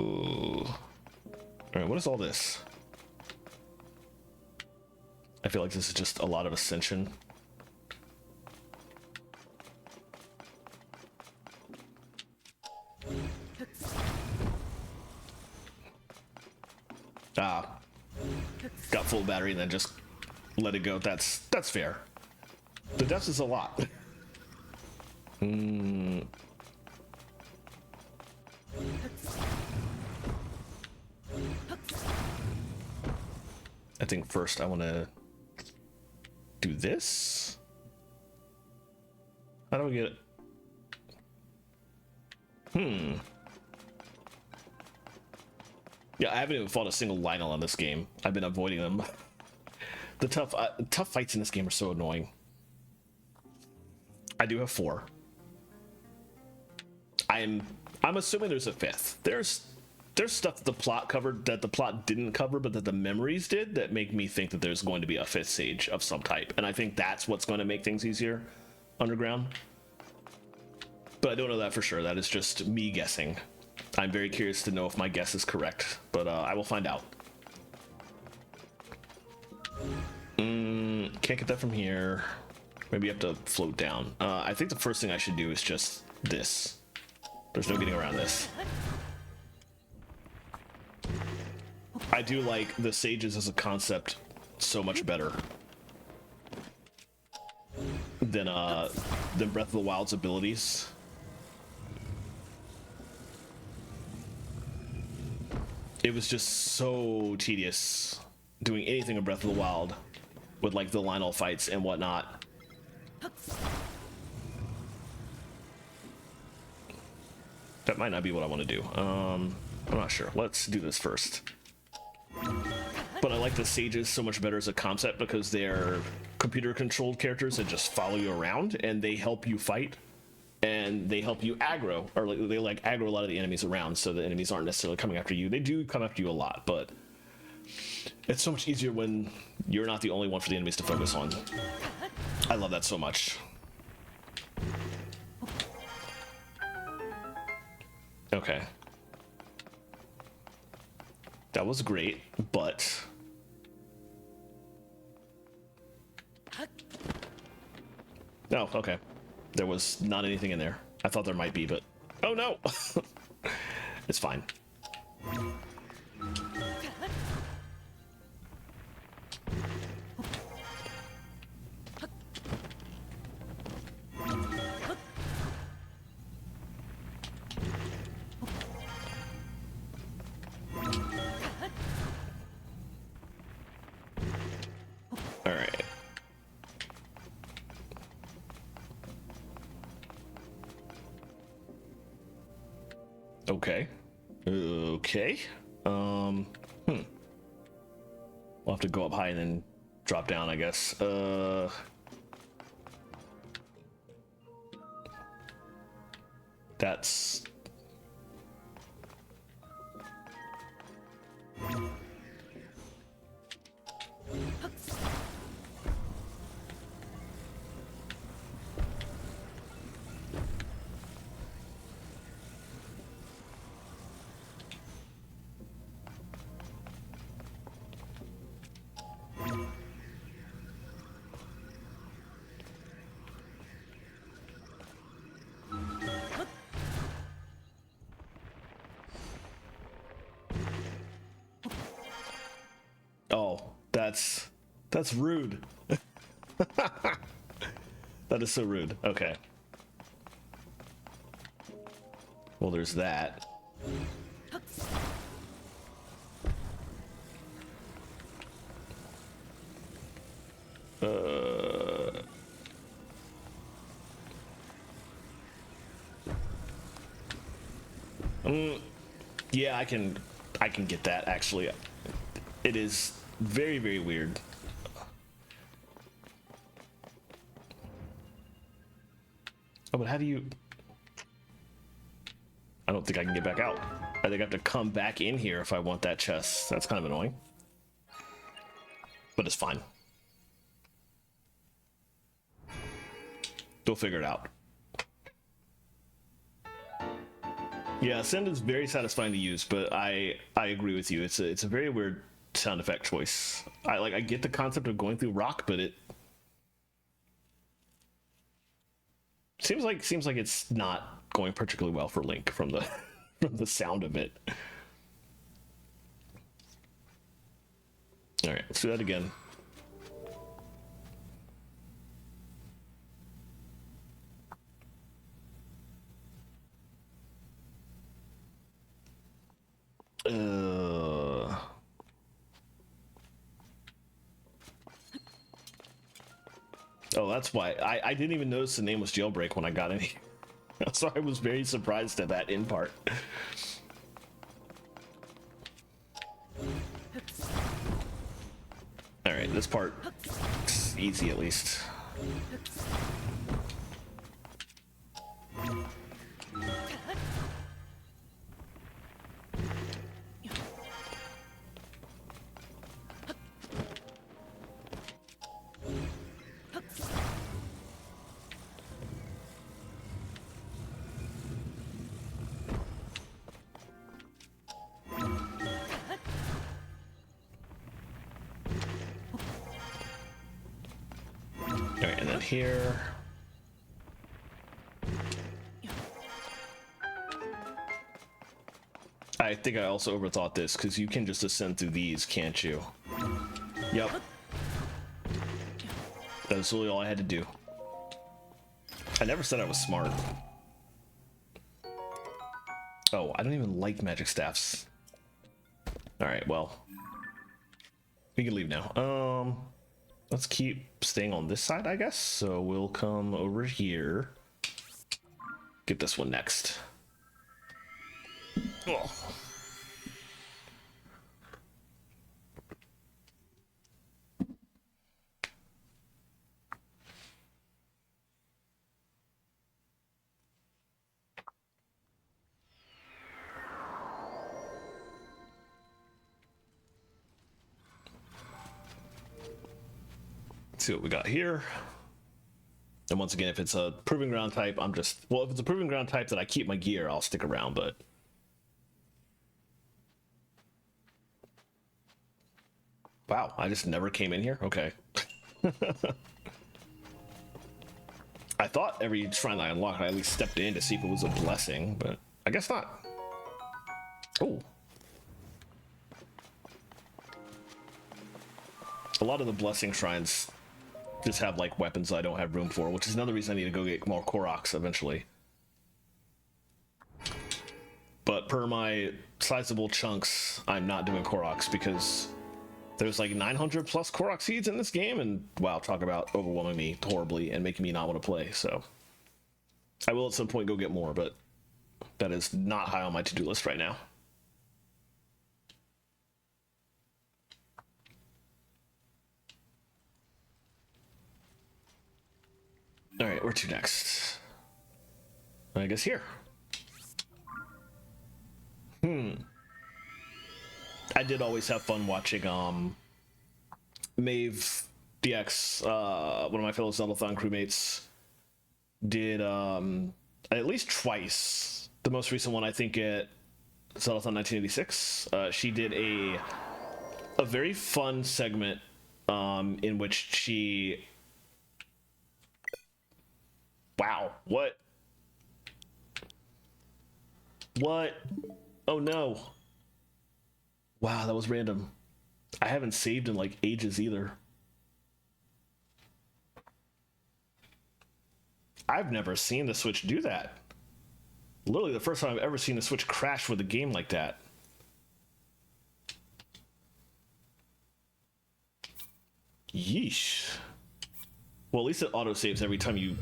Ooh. Alright, what is all this? I feel like this is just a lot of ascension. Ah. Got full battery and then just let it go. That's fair. The depths is a lot. I think first I want to do this. How do we get it? Yeah, I haven't even fought a single Lionel on this game. I've been avoiding them. The tough fights in this game are so annoying. I do have 4. I'm assuming there's a 5th. There's stuff that the plot covered that the plot didn't cover, but that the memories did, that make me think that there's going to be a 5th stage of some type. And I think that's what's going to make things easier underground. But I don't know that for sure. That is just me guessing. I'm very curious to know if my guess is correct, but I will find out. Can't get that from here. Maybe you have to float down. I think the first thing I should do is just this. There's no getting around this. I do like the sages as a concept so much better than Breath of the Wild's abilities. It was just so tedious doing anything in Breath of the Wild with like the Lionel fights and whatnot. That might not be what I want to do. I'm not sure. Let's do this first. But I like the sages so much better as a concept because they're computer controlled characters that just follow you around and they help you fight and they help you aggro, or they like aggro a lot of the enemies around, so the enemies aren't necessarily coming after you. They do come after you a lot, but it's so much easier when you're not the only one for the enemies to focus on. I love that so much. Okay. That was great, but oh, okay. There was not anything in there. I thought there might be, but oh no. It's fine. All right. Okay. Okay. Hmm. We'll have to go up high and then drop down, I guess. That's... Oh, that's rude. That is so rude. Okay. Well, there's that. Yeah, I can get that actually. It is very, very weird. Oh, but how do you... I don't think I can get back out. I think I have to come back in here if I want that chest. That's kind of annoying. But it's fine. We'll figure it out. Yeah, Send is very satisfying to use, but I agree with you. It's a very weird sound effect choice. I get the concept of going through rock, but it seems like it's not going particularly well for Link from the from the sound of it. All right, let's do that again. Oh, that's why I didn't even notice the name was Jailbreak when I got in here. So I was very surprised at that in part. All right, this part is easy at least. All right, and then here. I think I also overthought this because you can just ascend through these, can't you? Yep. That's really all I had to do. I never said I was smart. Oh, I don't even like magic staffs. All right, well, we can leave now. Let's keep staying on this side, I guess. So we'll come over here. Get this one next. Oh. Let's see what we got here. And once again, if it's a proving ground type, I'm just... Well, if it's a proving ground type that I keep my gear, I'll stick around, but... Wow, I just never came in here? Okay. I thought every shrine I unlocked, I at least stepped in to see if it was a blessing, but I guess not. Oh. lot of the blessing shrines just have like weapons I don't have room for, which is another reason I need to go get more Koroks eventually. But per my sizable chunks, I'm not doing Koroks because there's like 900 plus Korok seeds in this game, and wow, talk about overwhelming me horribly and making me not want to play. So I will at some point go get more, but that is not high on my to-do list right now. All right, where to next? I guess here. I did always have fun watching Maeve DX, one of my fellow Zeldathon crewmates, did at least twice. The most recent one, I think, at Zeldathon 1986. She did a very fun segment in which she. Wow, what? What? Oh no. Wow, that was random. I haven't saved in like ages either. I've never seen the Switch do that. Literally the first time I've ever seen the Switch crash with a game like that. Yeesh. Well, at least it autosaves every time you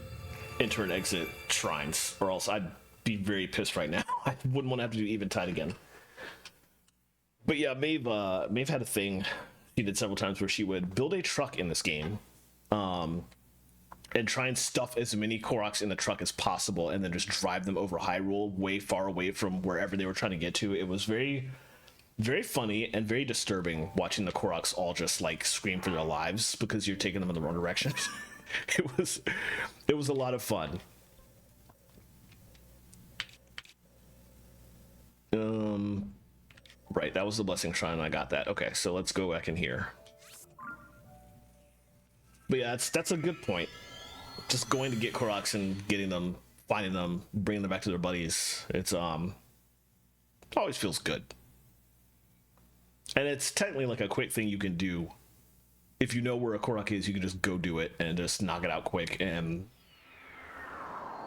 enter and exit shrines, or else I'd be very pissed right now. I wouldn't want to have to do Eventide again. But yeah, Maeve had a thing she did several times where she would build a truck in this game, and try and stuff as many Koroks in the truck as possible, and then just drive them over Hyrule, way far away from wherever they were trying to get to. It was very, very funny and very disturbing watching the Koroks all just like scream for their lives because you're taking them in the wrong direction. It was a lot of fun. Right, that was the blessing shrine. I got that. Okay, so let's go back in here. But yeah, that's a good point. Just going to get Koroks and getting them, finding them, bringing them back to their buddies. It's always feels good. And it's technically like a quick thing you can do. If you know where a Korok is, you can just go do it and just knock it out quick. And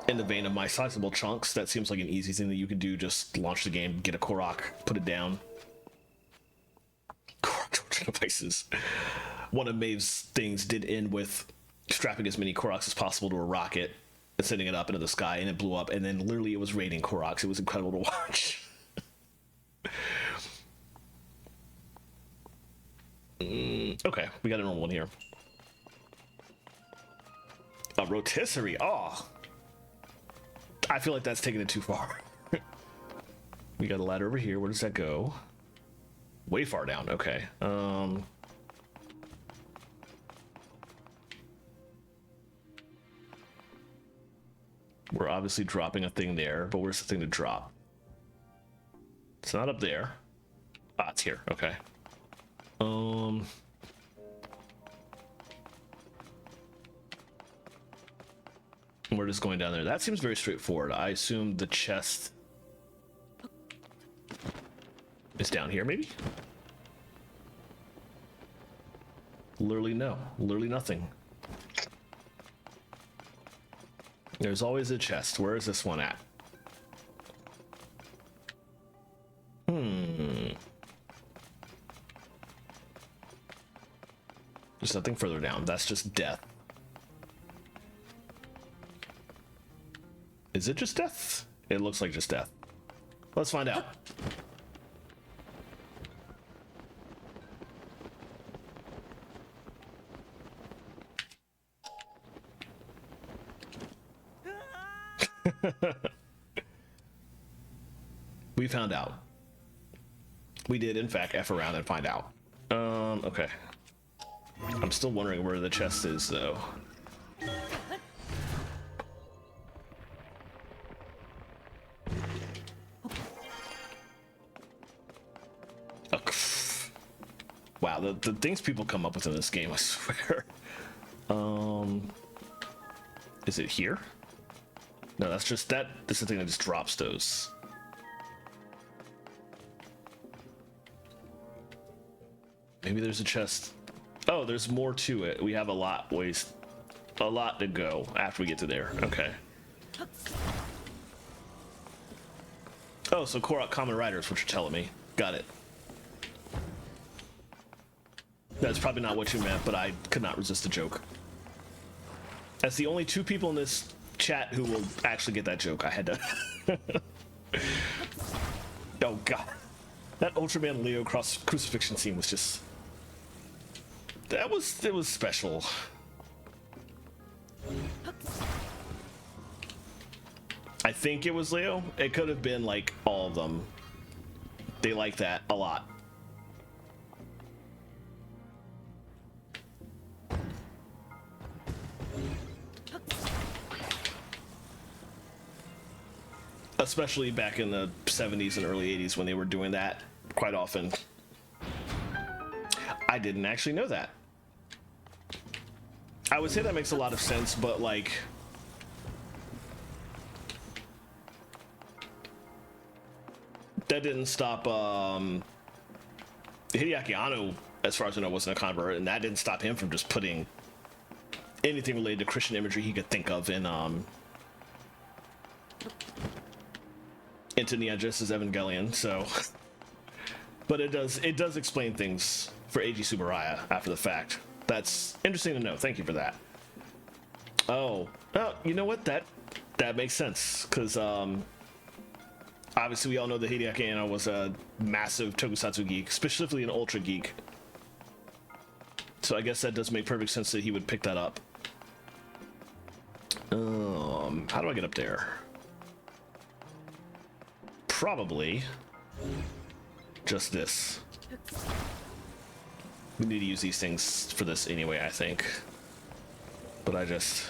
in the vein of my sizable chunks, that seems like an easy thing that you can do. Just launch the game, get a Korok, put it down. Korok torture devices. One of Maeve's things did end with strapping as many Koroks as possible to a rocket and sending it up into the sky, and it blew up, and then literally it was raining Koroks. It was incredible to watch. Okay, we got a normal one here. A rotisserie. Oh, I feel like that's taking it too far. We got a ladder over here. Where does that go? Way far down. Okay. We're obviously dropping a thing there, but where's the thing to drop? It's not up there. Ah, it's here. Okay. We're just going down there. That seems very straightforward. I assume the chest is down here, maybe? Literally no. Literally nothing. There's always a chest. Where is this one at? There's nothing further down. That's just death. Is it just death? It looks like just death. Let's find out. We found out. We did, in fact, F around and find out. Okay. I'm still wondering where the chest is, though. Wow, the things people come up with in this game, I swear. Is it here? No, that's just that. This is the thing that just drops those. Maybe there's a chest Oh, there's more to it. We have a lot to go after we get to there. Okay. Oh, so Korok Common Rider is what you're telling me. Got it. That's probably not what you meant, but I could not resist the joke. That's the only two people in this chat who will actually get that joke. I had to. Oh god, that Ultraman Leo crucifixion scene was just. It was special. I think it was Leo. It could have been like all of them. They like that a lot. Especially back in the 70s and early 80s when they were doing that quite often. I didn't actually know that. I would say that makes a lot of sense, but like... that didn't stop, Hideaki Anno, as far as I know, wasn't a convert, and that didn't stop him from just putting anything related to Christian imagery he could think of in, into Neon Genesis Evangelion, so... But it does explain things for Eiji Tsuburaya after the fact. That's interesting to know. Thank you for that. Oh, you know what? That makes sense, because obviously we all know that Hideaki Anno was a massive tokusatsu geek, specifically an ultra geek. So I guess that does make perfect sense that he would pick that up. How do I get up there? Probably just this. We need to use these things for this anyway, I think. But I just...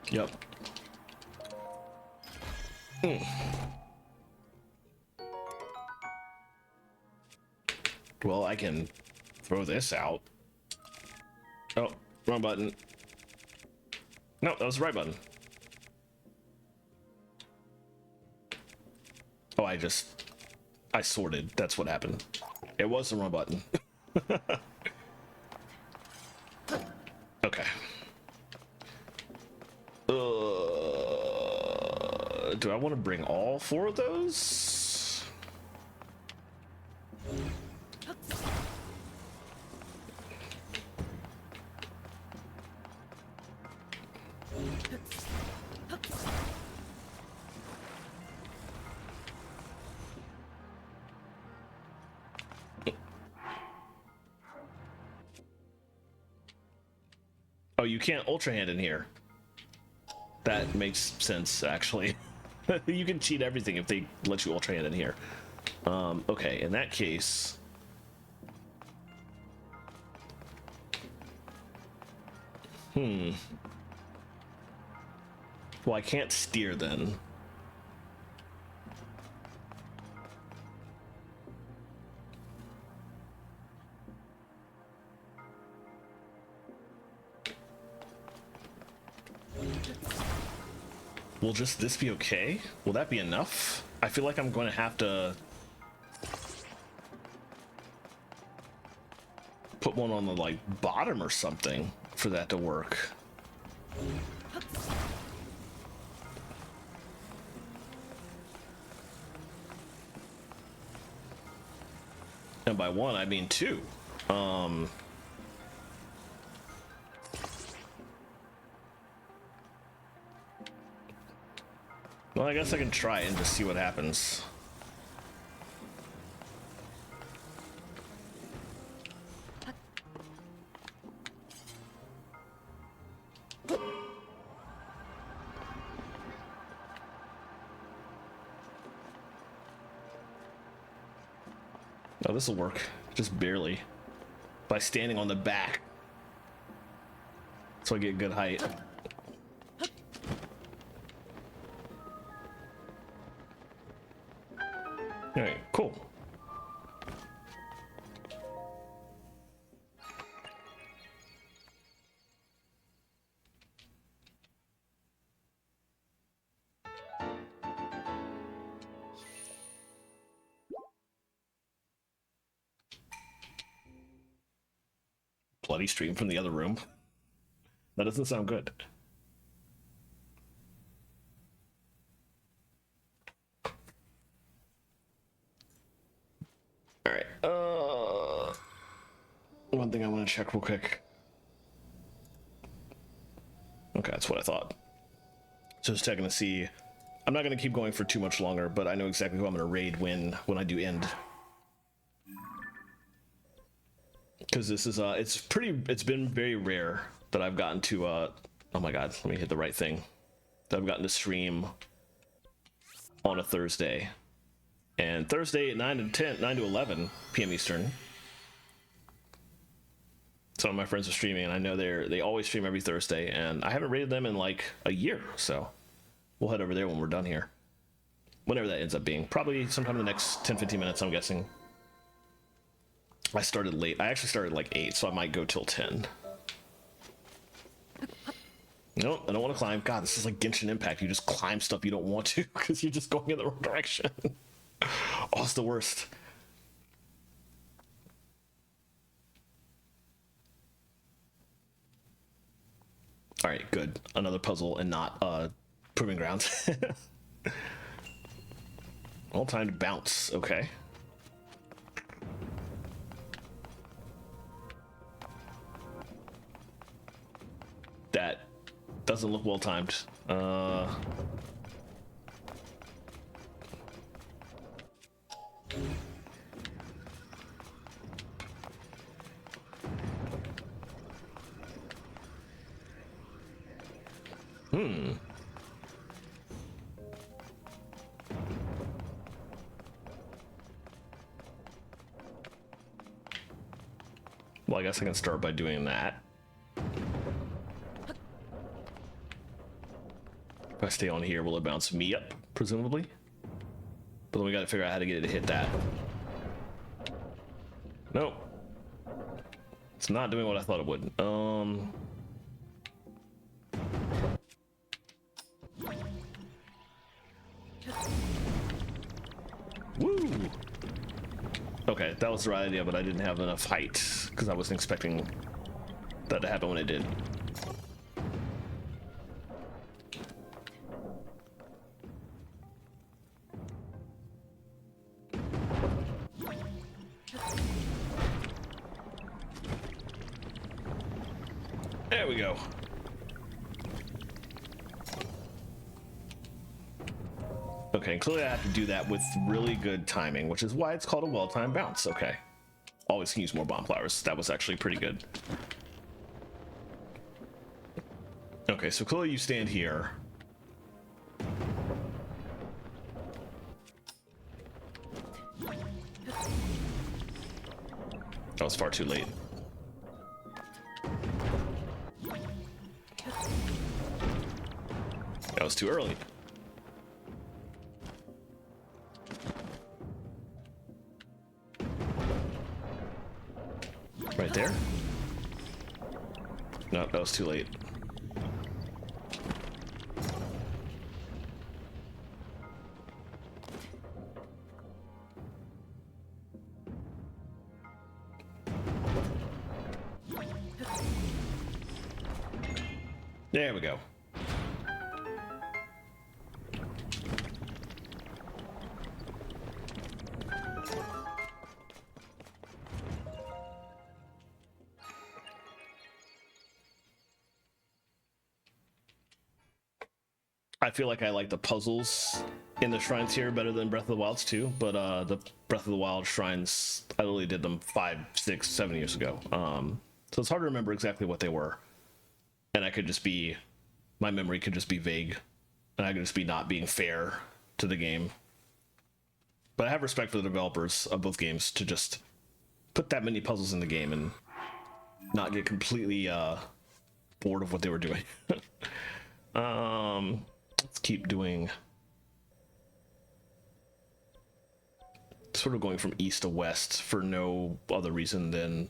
Yep. Well, I can throw this out. Oh, wrong button. No, that was the right button. Oh, I sorted. That's what happened. It was the wrong button. Okay. Do I want to bring all four of those? Oh, you can't Ultra Hand in here. That makes sense, actually. You can cheat everything if they let you Ultra Hand in here. Okay, in that case... Well, I can't steer then. Will just this be okay? Will that be enough? I feel like I'm going to have to put one on the like bottom or something for that to work. And by one, I mean two. Well, I guess I can try it and just see what happens. Oh, this will work. Just barely. By standing on the back. So I get good height. Alright, cool. bloody stream from the other room. That doesn't sound good. All right. One thing I want to check real quick. Okay, that's what I thought. So just checking to see. I'm not going to keep going for too much longer, but I know exactly who I'm going to raid when I do end. Because this is it's been very rare that I've gotten to oh my god, let me hit the right thing. That I've gotten to stream on a Thursday. And Thursday at 9 to 11 p.m. Eastern. Some of my friends are streaming, and I know they always stream every Thursday, and I haven't rated them in like a year, so we'll head over there when we're done here. Whenever that ends up being. Probably sometime in the next 10-15 minutes, I'm guessing. I started late. I actually started like 8, so I might go till 10. Nope, I don't want to climb. God, this is like Genshin Impact. You just climb stuff you don't want to because you're just going in the wrong direction. Oh, it's the worst. All right, good. Another puzzle and not proving grounds. All time to bounce. Okay. That doesn't look well timed. Well, I guess I can start by doing that. If I stay on here, will it bounce me up, presumably? But then we gotta figure out how to get it to hit that. Nope. It's not doing what I thought it would. Woo! Okay, that was the right idea, but I didn't have enough height, because I wasn't expecting that to happen when it did. There we go. Okay, and clearly I have to do that with really good timing, which is why it's called a well-timed bounce. Okay. Always can use more bomb flowers. That was actually pretty good. Okay, so clearly you stand here. That was far too late. That was too early. Right there? No, that was too late. There we go. I feel like I like the puzzles in the shrines here better than Breath of the Wild's too, but the Breath of the Wild shrines, I literally did them 5, 6, 7 years ago. So it's hard to remember exactly what they were. And I could just be, my memory could just be vague, and I could just be not being fair to the game. But I have respect for the developers of both games to just put that many puzzles in the game and not get completely bored of what they were doing. Let's keep doing, sort of going from east to west for no other reason than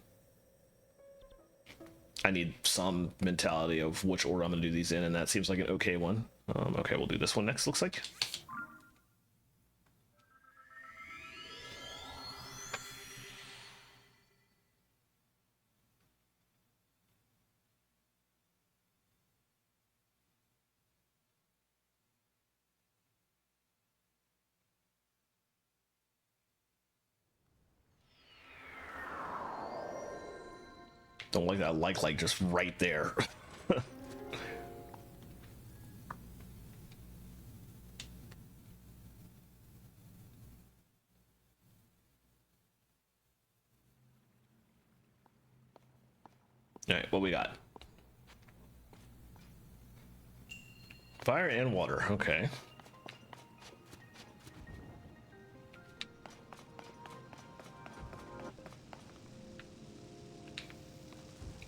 I need some mentality of which order I'm going to do these in, and that seems like an okay one. Okay, we'll do this one next, looks like. Don't like that like just right there. All right, what we got? Fire and water. Okay.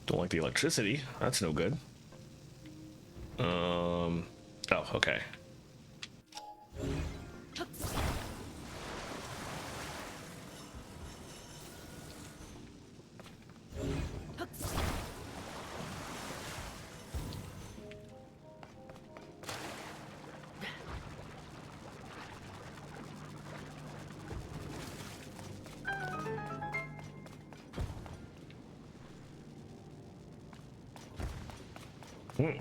Don't like the electricity. That's no good. Oh, okay. Hmm.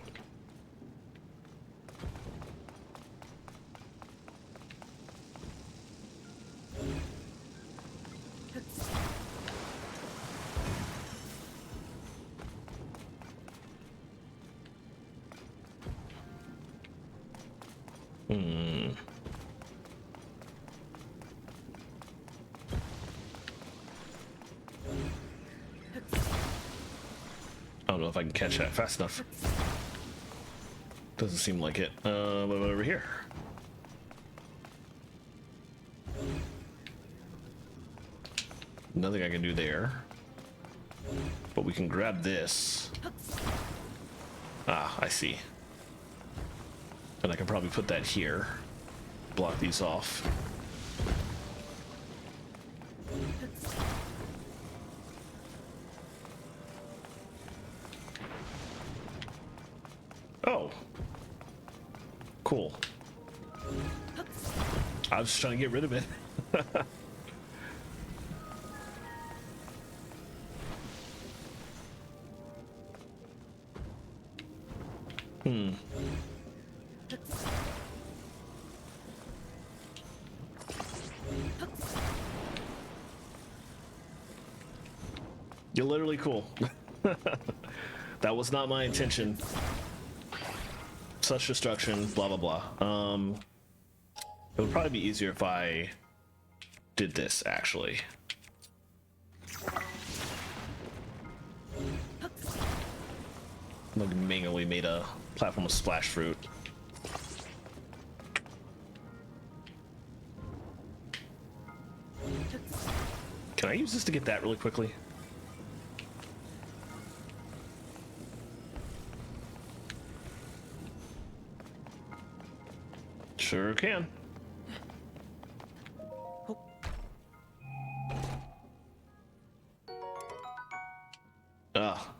Hmm. I don't know if I can catch that fast enough. Doesn't seem like it. What about over here? Nothing I can do there. But we can grab this. Ah, I see. And I can probably put that here. Block these off. Oh. Cool. I was just trying to get rid of it. Hmm. You're literally cool. That was not my intention. Such destruction, blah blah blah. It would probably be easier if I did this actually. Like manually made a platform of splash fruit. Can I use this to get that really quickly? Sure can. Ah.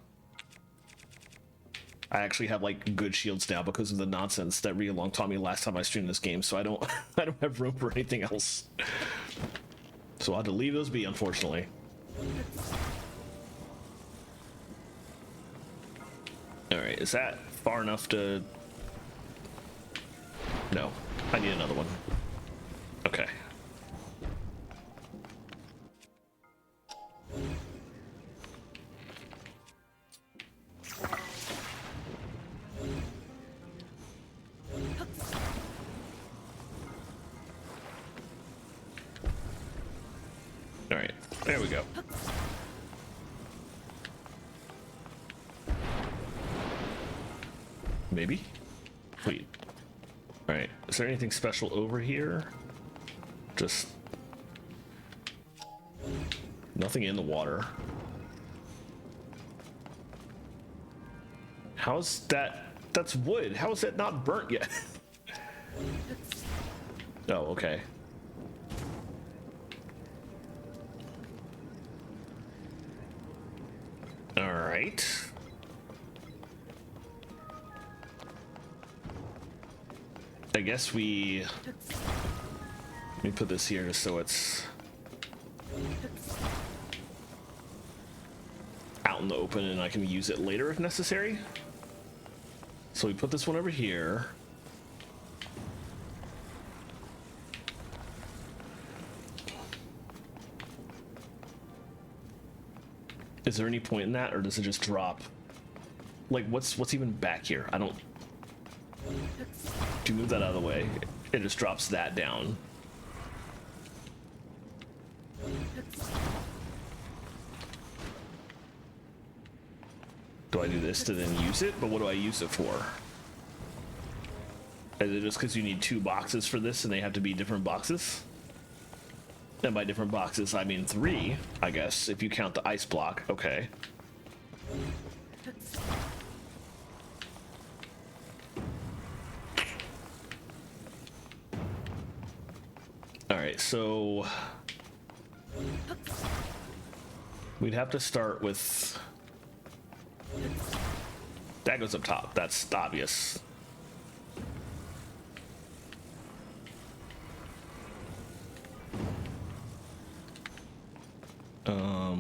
I actually have like good shields now because of the nonsense that Ria Long taught me last time I streamed this game, so I don't I don't have room for anything else. So I'll have to leave those be, unfortunately. Alright, is that far enough to... No, I need another one. Okay. Alright, there we go. Maybe? Wait. Alright, is there anything special over here? Just... nothing in the water. How's that? That's wood. How is that not burnt yet? Oh, okay. All right. I guess we... let me put this here just so it's out in the open and I can use it later if necessary. So we put this one over here. Is there any point in that, or does it just drop? Like, what's even back here? I don't. Do you move that out of the way? It just drops that down. Do I do this to then use it? But what do I use it for? Is it just because you need 2 boxes for this and they have to be different boxes? And by different boxes, I mean 3, I guess, if you count the ice block. Okay. Alright, so we'd have to start with... That goes up top, that's obvious.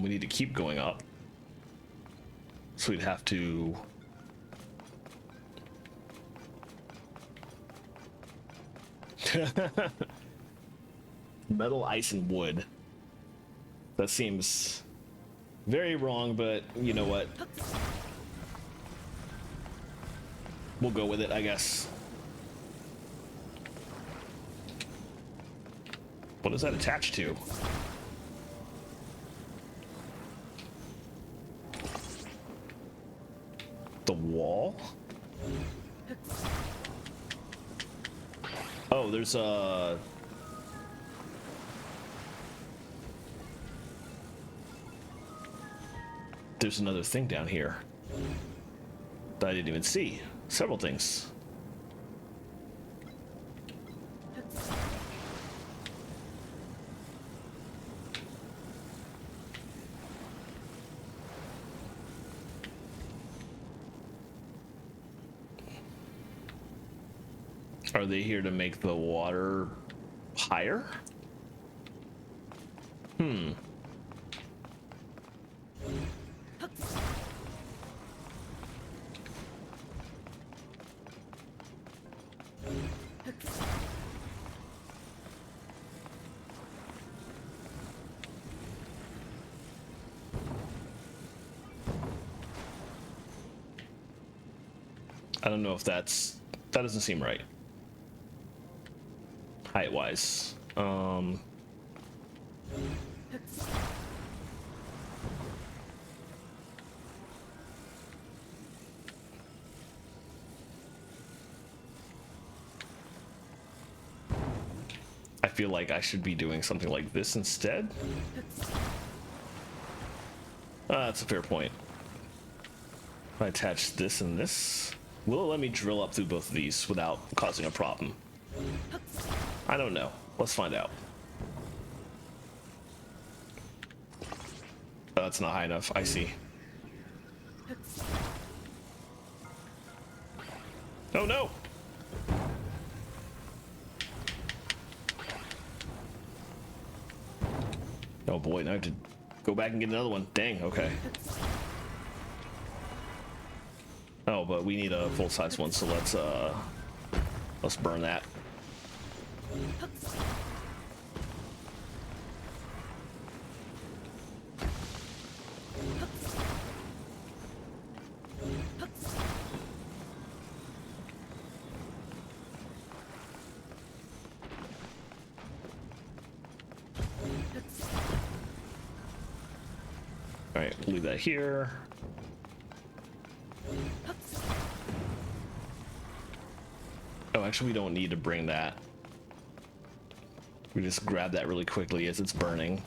We need to keep going up. So we'd have to... Metal, ice, and wood. That seems very wrong, but you know what? We'll go with it, I guess. What is that attached to? The wall? Oh, there's a... There's another thing down here that I didn't even see. Several things. Are they here to make the water higher? Hmm. I don't know if that doesn't seem right. Height-wise. I feel like I should be doing something like this instead. That's a fair point. If I attach this and this, will it let me drill up through both of these without causing a problem? I don't know. Let's find out. Oh, that's not high enough. I see. Oh no! Oh boy, now I have to go back and get another one. Dang, okay. Oh, but we need a full-size one, so let's burn that. All right, leave that here. Oh, actually, we don't need to bring that. We just grab that really quickly as it's burning.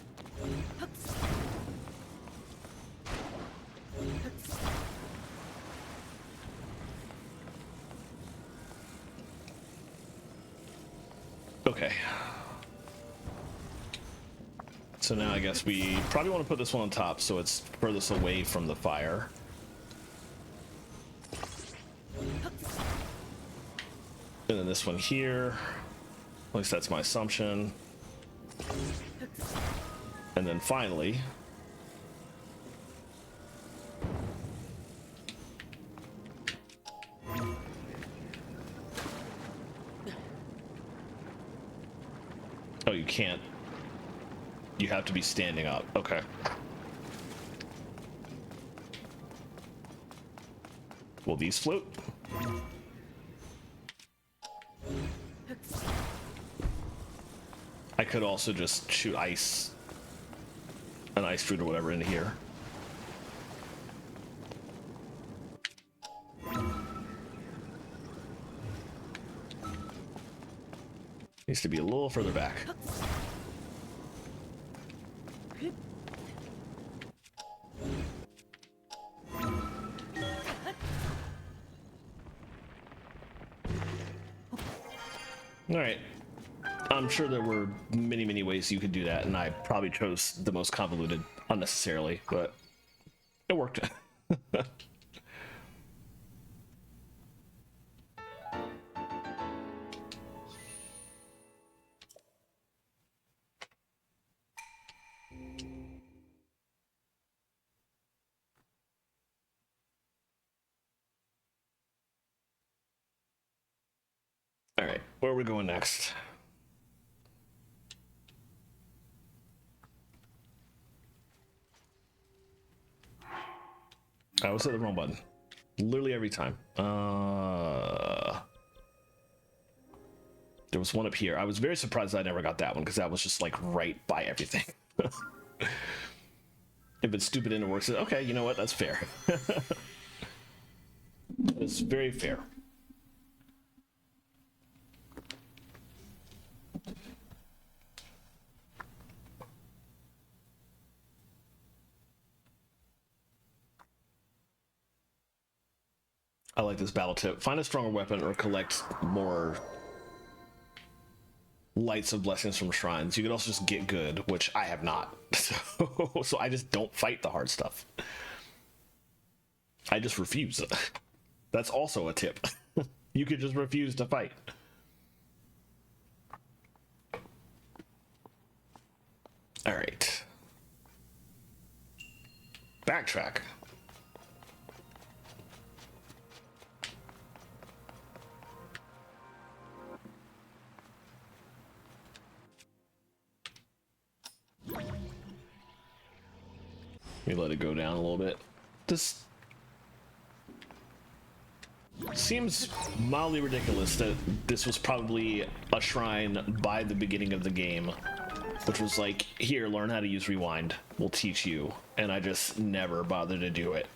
Okay. So now I guess we probably want to put this one on top so it's furthest away from the fire. And then this one here, at least that's my assumption. And then finally, oh, you can't, you have to be standing up. Okay. Will these float? I could also just shoot an ice fruit or whatever into here. Needs to be a little further back. All right. I'm sure there were many, many ways you could do that, and I probably chose the most convoluted unnecessarily, but it worked. All right, where are we going next? I was at the wrong button. Literally every time. There was one up here. I was very surprised I never got that one because that was just like right by everything. If it's stupid and it works, okay, you know what? That's fair. It's very fair. I like this battle tip. Find a stronger weapon or collect more lights of blessings from shrines. You can also just get good, which I have not. So I just don't fight the hard stuff. I just refuse. That's also a tip. You could just refuse to fight. All right. Backtrack. Let me let it go down a little bit. This seems mildly ridiculous that this was probably a shrine by the beginning of the game, which was like, here, learn how to use rewind. We'll teach you. And I just never bothered to do it.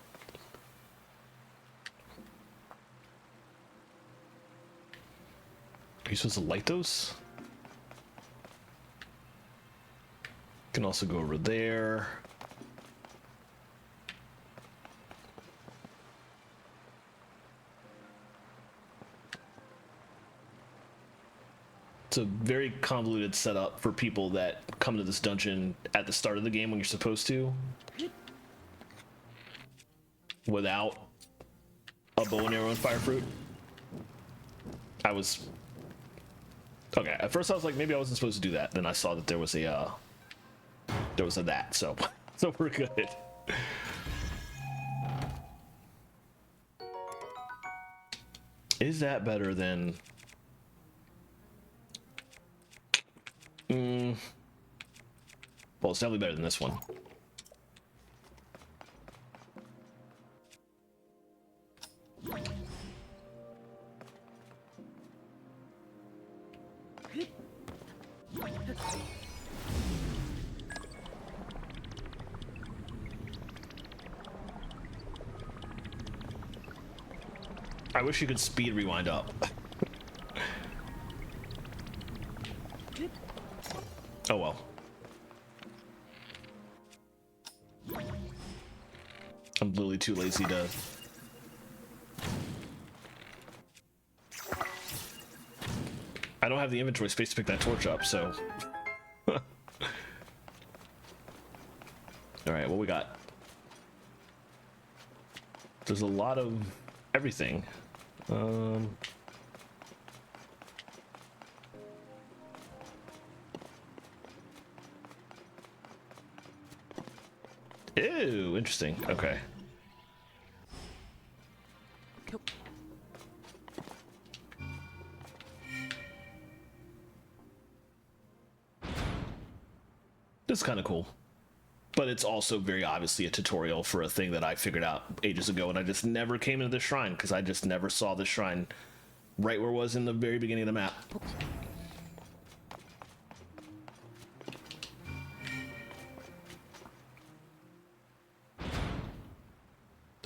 Are you supposed to light those? Can also go over there. It's a very convoluted setup for people that come to this dungeon at the start of the game when you're supposed to, without a bow and arrow and fire fruit. Okay, at first I was like, maybe I wasn't supposed to do that. Then I saw that there was a that, so so we're good. Is that better than? Well, it's definitely better than this one. I wish you could speed rewind up. Oh well. I'm literally too lazy to... I don't have the inventory space to pick that torch up, so... Alright, what we got? There's a lot of everything. Ew, interesting. Okay. This is kind of cool. But it's also very obviously a tutorial for a thing that I figured out ages ago, and I just never came into the shrine because I just never saw the shrine right where it was in the very beginning of the map.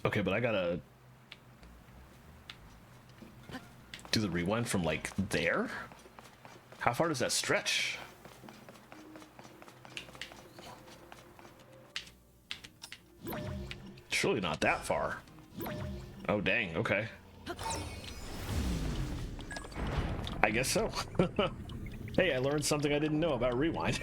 Okay, but I gotta do the rewind from like there? How far does that stretch? Surely not that far. Oh dang, okay. I guess so. Hey, I learned something I didn't know about rewind.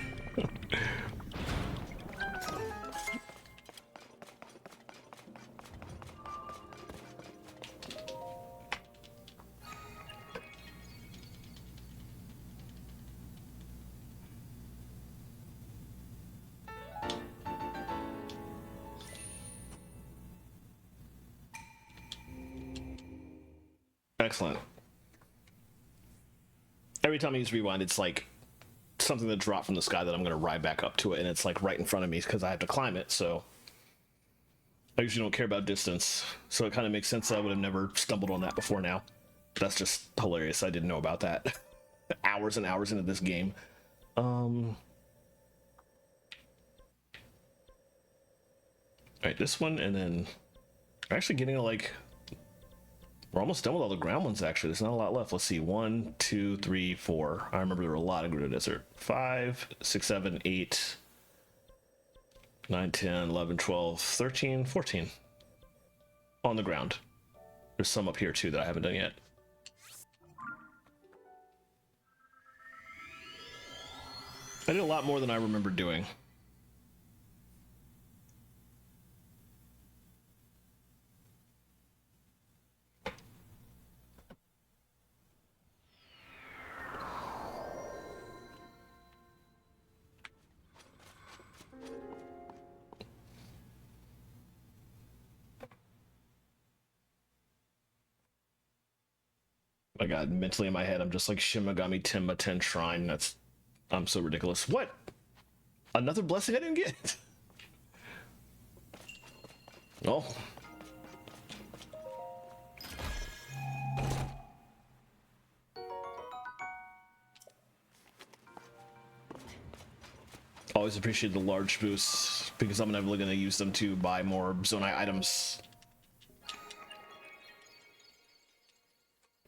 Excellent. Every time I use rewind, it's like something that dropped from the sky that I'm going to ride back up to it, and it's like right in front of me because I have to climb it, so I usually don't care about distance, so it kind of makes sense that I would have never stumbled on that before now. That's just hilarious. I didn't know about that. Hours and hours into this game. Alright, this one, and then we're actually getting to like, we're almost done with all the ground ones actually. There's not a lot left. Let's see, 1, 2, 3, 4. I remember there were a lot in Gerudo Desert. 5, 6, 7, 8, 9, 10, 11, 12, 13, 14 on the ground. There's some up here too that I haven't done yet. I did a lot more than I remember doing. My god, mentally in my head, I'm just like Shimagami Tenma 10 Shrine. I'm so ridiculous. What? Another blessing I didn't get? Oh. Always appreciate the large boosts because I'm never going to use them to buy more Zonai items.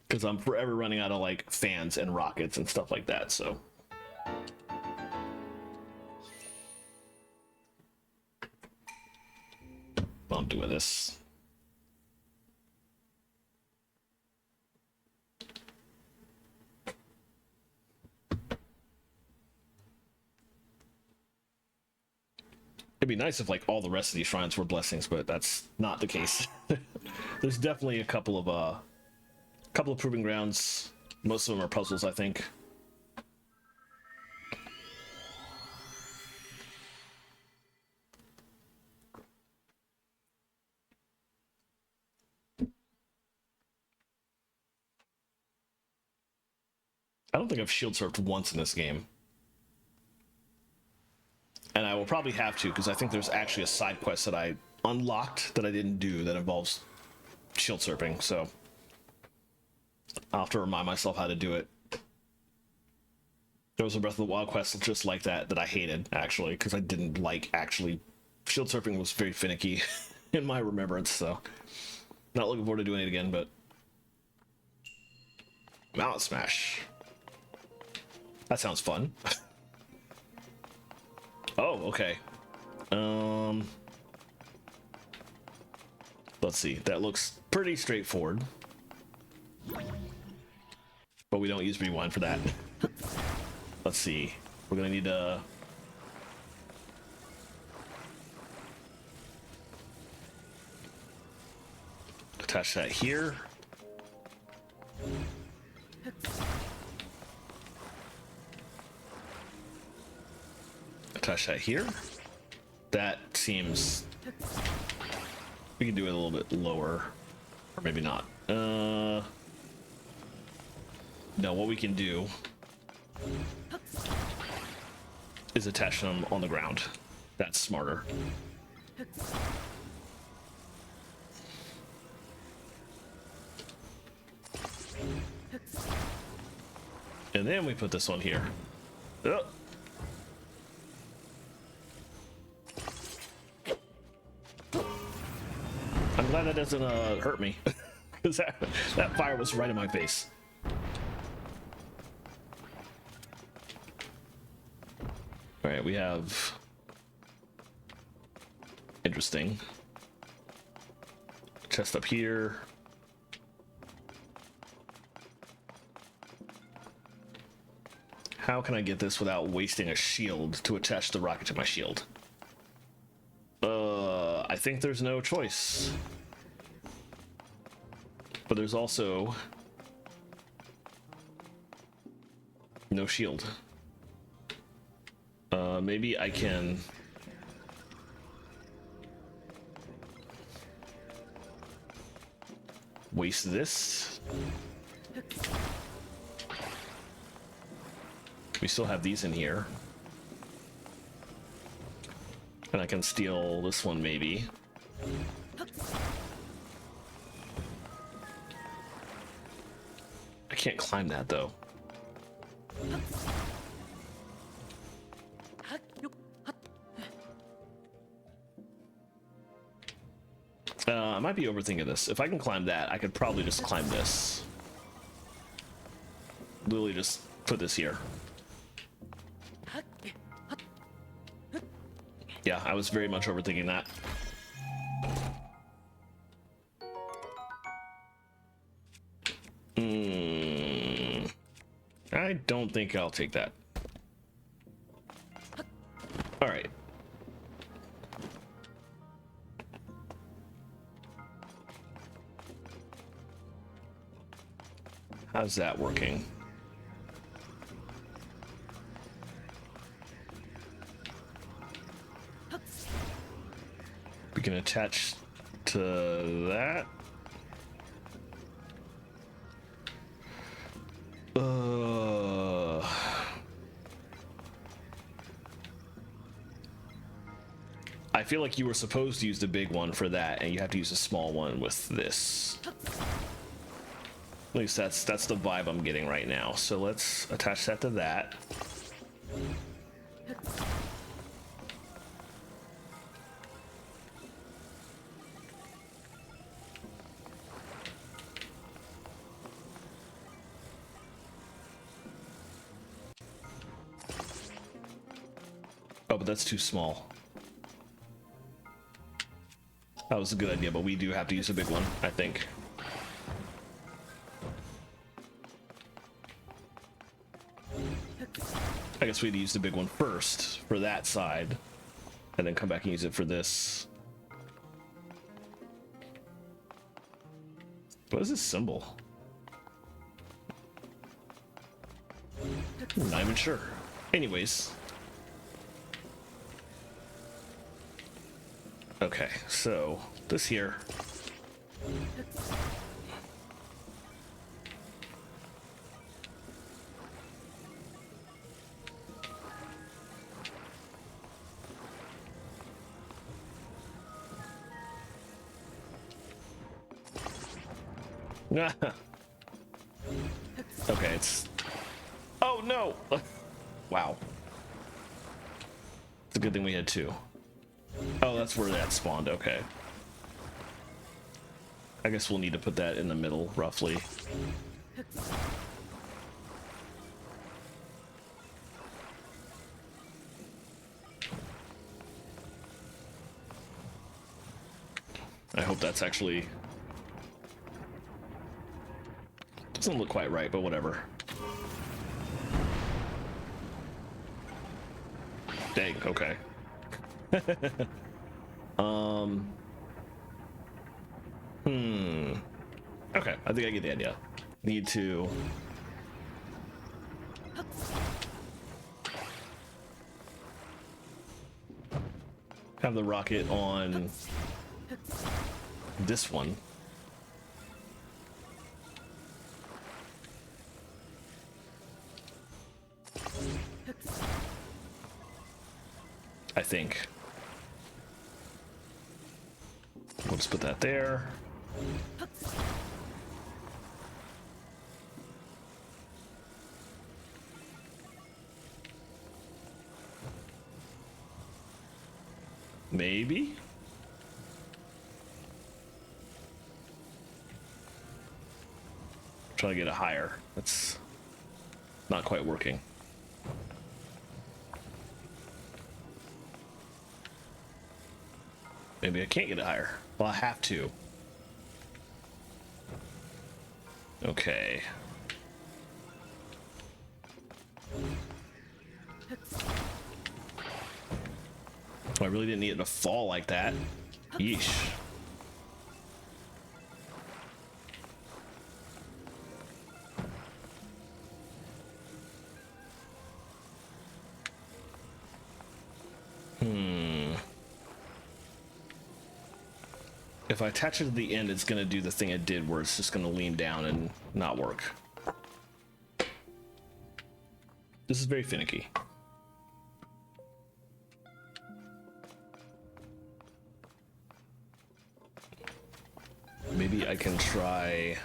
Because I'm forever running out of like fans and rockets and stuff like that, so. I'm doing this. It'd be nice if like all the rest of these shrines were blessings, but that's not the case. There's definitely a couple of proving grounds. Most of them are puzzles, I think. I don't think I've shield surfed once in this game. And I will probably have to, because I think there's actually a side quest that I unlocked that I didn't do that involves shield surfing, so I'll have to remind myself how to do it. There was a Breath of the Wild quest just like that I hated, actually, because I didn't like actually... Shield surfing was very finicky in my remembrance, so not looking forward to doing it again, but... Mallet Smash. That sounds fun. Oh, okay. Let's see. That looks pretty straightforward. But we don't use rewind for that. Let's see. We're gonna need to... attach that here. Attach that here. That seems... we can do it a little bit lower. Or maybe not. No, what we can do is attach them on the ground. That's smarter. And then we put this one here. Oh. I'm glad that doesn't hurt me, because that fire was right in my face. All right, we have interesting chest up here. How can I get this without wasting a shield to attach the rocket to my shield? I think there's no choice. But there's also no shield. Maybe I can waste this. We still have these in here. And I can steal this one, maybe. I can't climb that, though. I might be overthinking this. If I can climb that, I could probably just climb this. Literally just put this here. Yeah, I was very much overthinking that. I don't think I'll take that. All right. How's that working? We can attach to that. I feel like you were supposed to use the big one for that, and you have to use a small one with this. At least that's the vibe I'm getting right now. So let's attach that to that. Oh, but that's too small. That was a good idea, but we do have to use a big one, I think. I guess we'd use the big one first for that side, and then come back and use it for this. What is this symbol? I'm not even sure. Anyways. Okay, so this here. Okay, it's... Oh, no! Wow. It's a good thing we had two. Oh, that's where that spawned, okay. I guess we'll need to put that in the middle, roughly. I hope that's actually... Doesn't look quite right, but whatever. Dang, okay. Okay, I think I get the idea. Need to... have the rocket on this one. I think. just put that there. Maybe? Trying to get it higher. That's not quite working. Maybe I can't get it higher. Well, I have to. Okay. I really didn't need it to fall like that. Yeesh. If I attach it to the end, it's going to do the thing it did where it's just going to lean down and not work. This is very finicky. Maybe I can try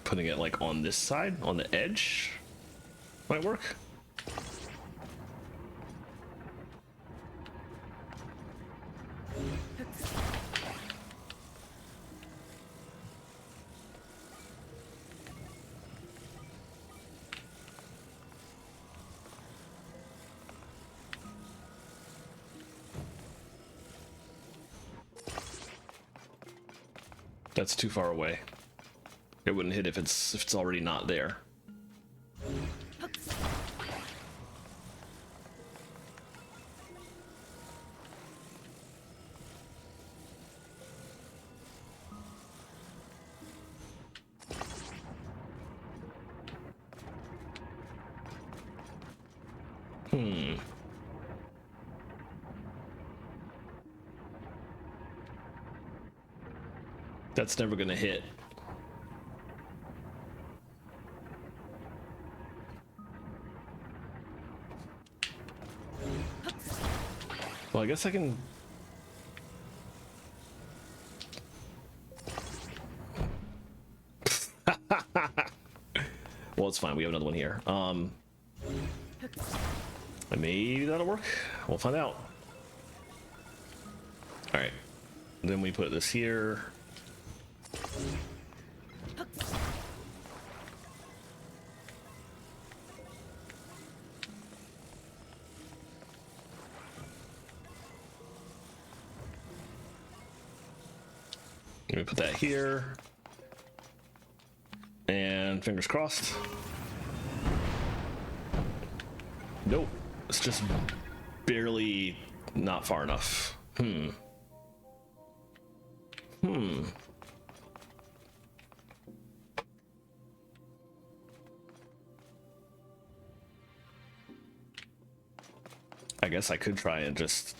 putting it like on this side, on the edge. Might work. That's too far away. It wouldn't hit if it's already not there. That's never gonna hit. Well, I guess I can... Well, it's fine. We have another one here. Maybe that'll work. We'll find out. All right. Then we put this here. Let me put that here. And fingers crossed. Nope. It's just barely not far enough. I guess I could try and just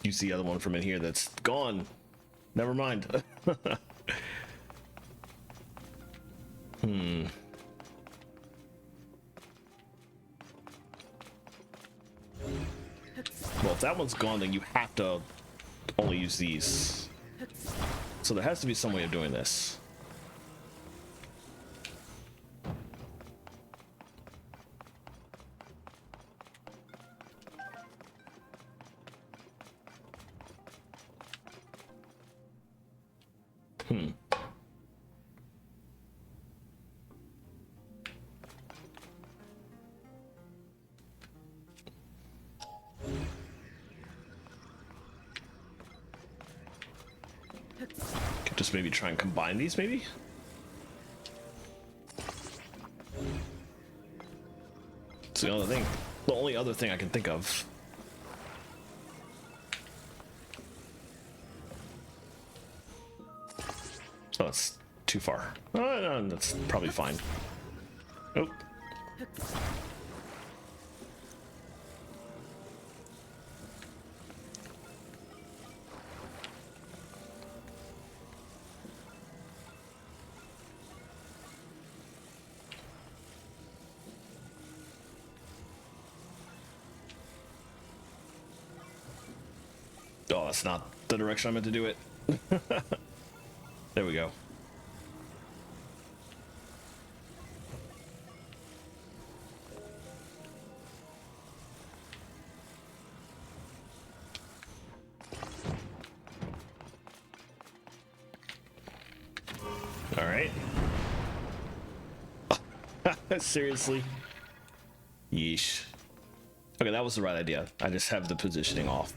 use the other one from in here that's gone. Never mind. Well, if that one's gone, then you have to only use these. So there has to be some way of doing this. Could just maybe try and combine these, maybe? It's the other thing. The only other thing I can think of. Oh, it's too far. Oh, no, that's probably fine. Oh. Oh, that's not the direction I meant to do it. There we go. All right. Seriously? Yeesh. Okay, that was the right idea. I just have the positioning off.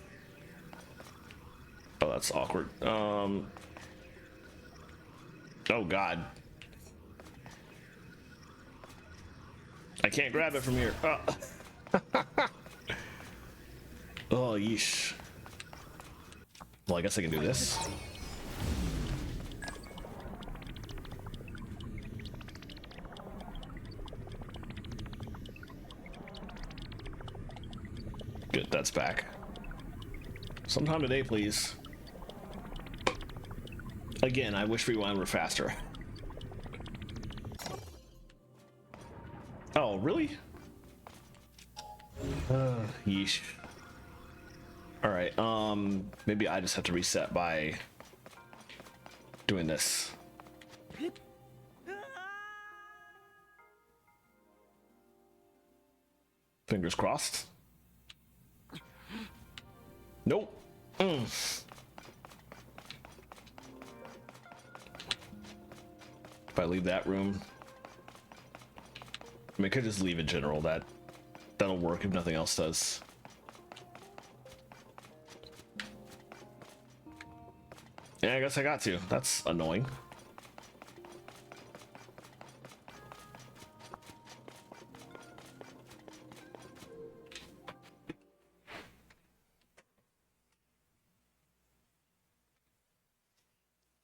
Oh, that's awkward. Oh God. I can't grab it from here. Oh, yeesh. Well, I guess I can do this. Good, that's back. Sometime today, please. Again, I wish Rewind were faster. Oh, really? Yeesh. Alright, maybe I just have to reset by doing this. Fingers crossed. Nope. If I leave that room, I mean, I could just leave in general. That'll work if nothing else does. Yeah, I guess I got to. That's annoying.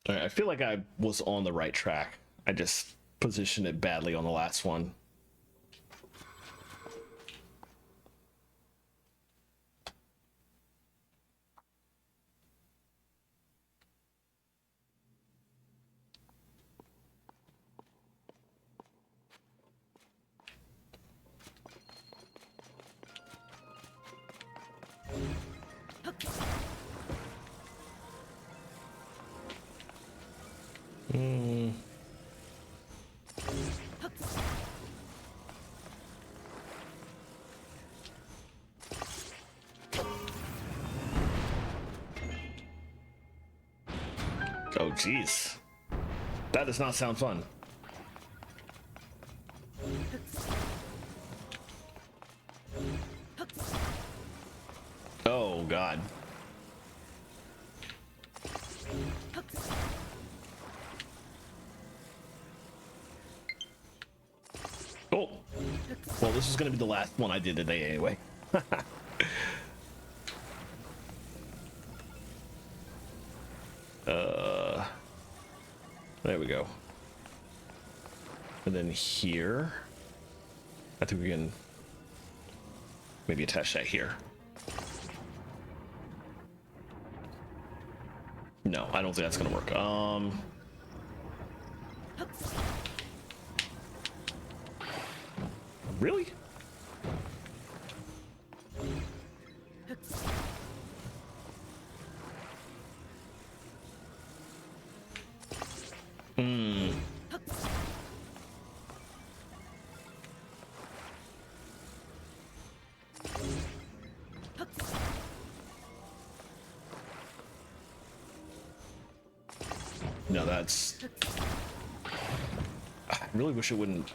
All right, I feel like I was on the right track. I just positioned it badly on the last one. Oh, jeez. That does not sound fun. Oh, God. Oh. Well, this is going to be the last one I did today anyway. There we go. And then here, I think we can maybe attach that here. No, I don't think that's gonna work. Really? No, that's... I really wish it wouldn't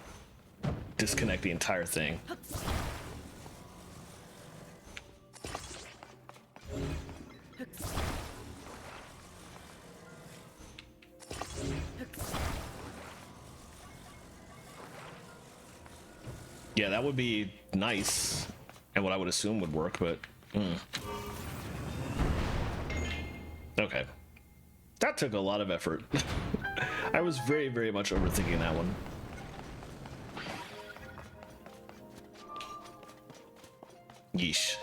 disconnect the entire thing. Yeah, that would be nice, and what I would assume would work, but... Okay. That took a lot of effort. I was very, very much overthinking that one. Yeesh.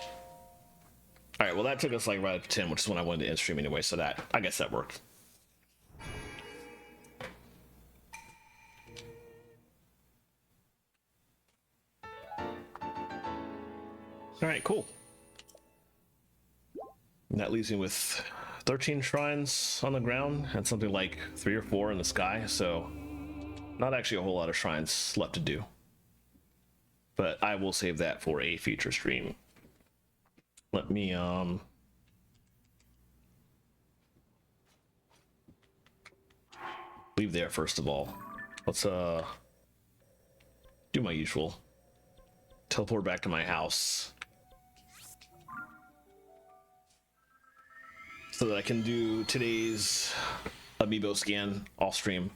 Alright, well that took us like right up to 10, which is when I wanted to end stream anyway, so that, I guess that worked. Alright, cool. And that leaves me with 13 shrines on the ground and something like 3 or 4 in the sky, so not actually a whole lot of shrines left to do. But I will save that for a future stream. Let me leave there first of all. Let's do my usual. Teleport back to my house so that I can do today's amiibo scan off stream.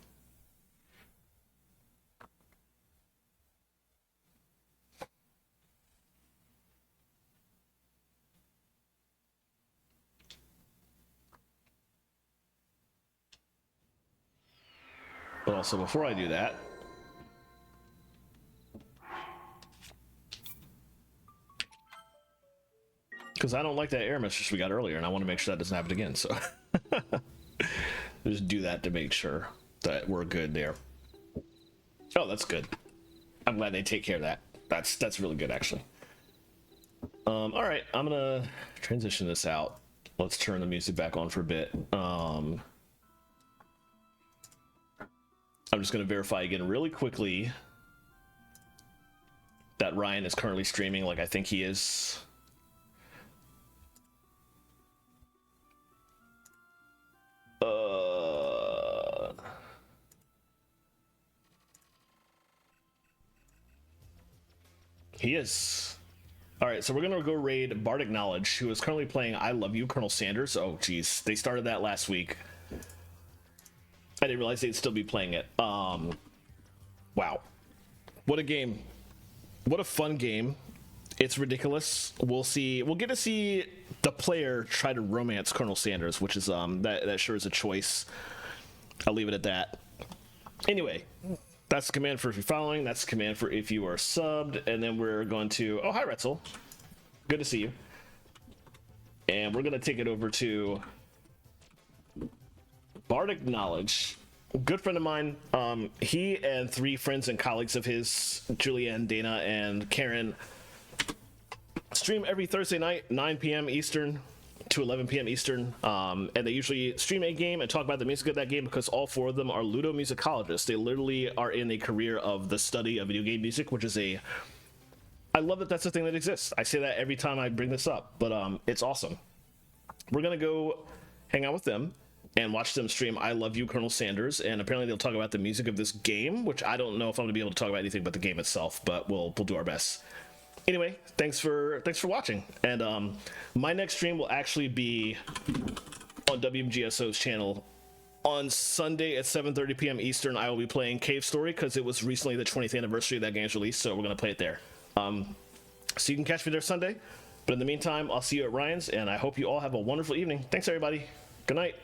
But also before I do that, because I don't like that error message we got earlier, and I want to make sure that doesn't happen again. So just do that to make sure that we're good there. Oh, that's good. I'm glad they take care of that. That's really good, actually. All right, I'm gonna transition this out. Let's turn the music back on for a bit. I'm just gonna verify again really quickly that Ryan is currently streaming like I think he is. He is. All right, so we're gonna go raid Bardic Knowledge, who is currently playing I Love You, Colonel Sanders. Oh, geez, they started that last week. I didn't realize they'd still be playing it. Wow, what a game! What a fun game! It's ridiculous. We'll see. We'll get to see the player try to romance Colonel Sanders, which is that sure is a choice. I'll leave it at that. Anyway. That's the command for if you're following. That's the command for if you are subbed. And then we're going to... Oh, hi, Retzel. Good to see you. And we're going to take it over to Bardic Knowledge. A good friend of mine. He and 3 friends and colleagues of his, Julianne, Dana, and Karen, stream every Thursday night, 9 p.m. Eastern to 11 p.m. Eastern, and they usually stream a game and talk about the music of that game because all 4 of them are ludomusicologists. They literally are in a career of the study of video game music, which is I love that that's a thing that exists. I say that every time I bring this up, but it's awesome. We're gonna go hang out with them and watch them stream I Love You, Colonel Sanders, and apparently they'll talk about the music of this game, which I don't know if I'm gonna be able to talk about anything but the game itself, but we'll do our best. Anyway, thanks for watching, and my next stream will actually be on WMGSO's channel on Sunday at 7:30 p.m. Eastern. I will be playing Cave Story because it was recently the 20th anniversary of that game's release, so we're gonna play it there. So you can catch me there Sunday, but in the meantime, I'll see you at Ryan's, and I hope you all have a wonderful evening. Thanks, everybody. Good night.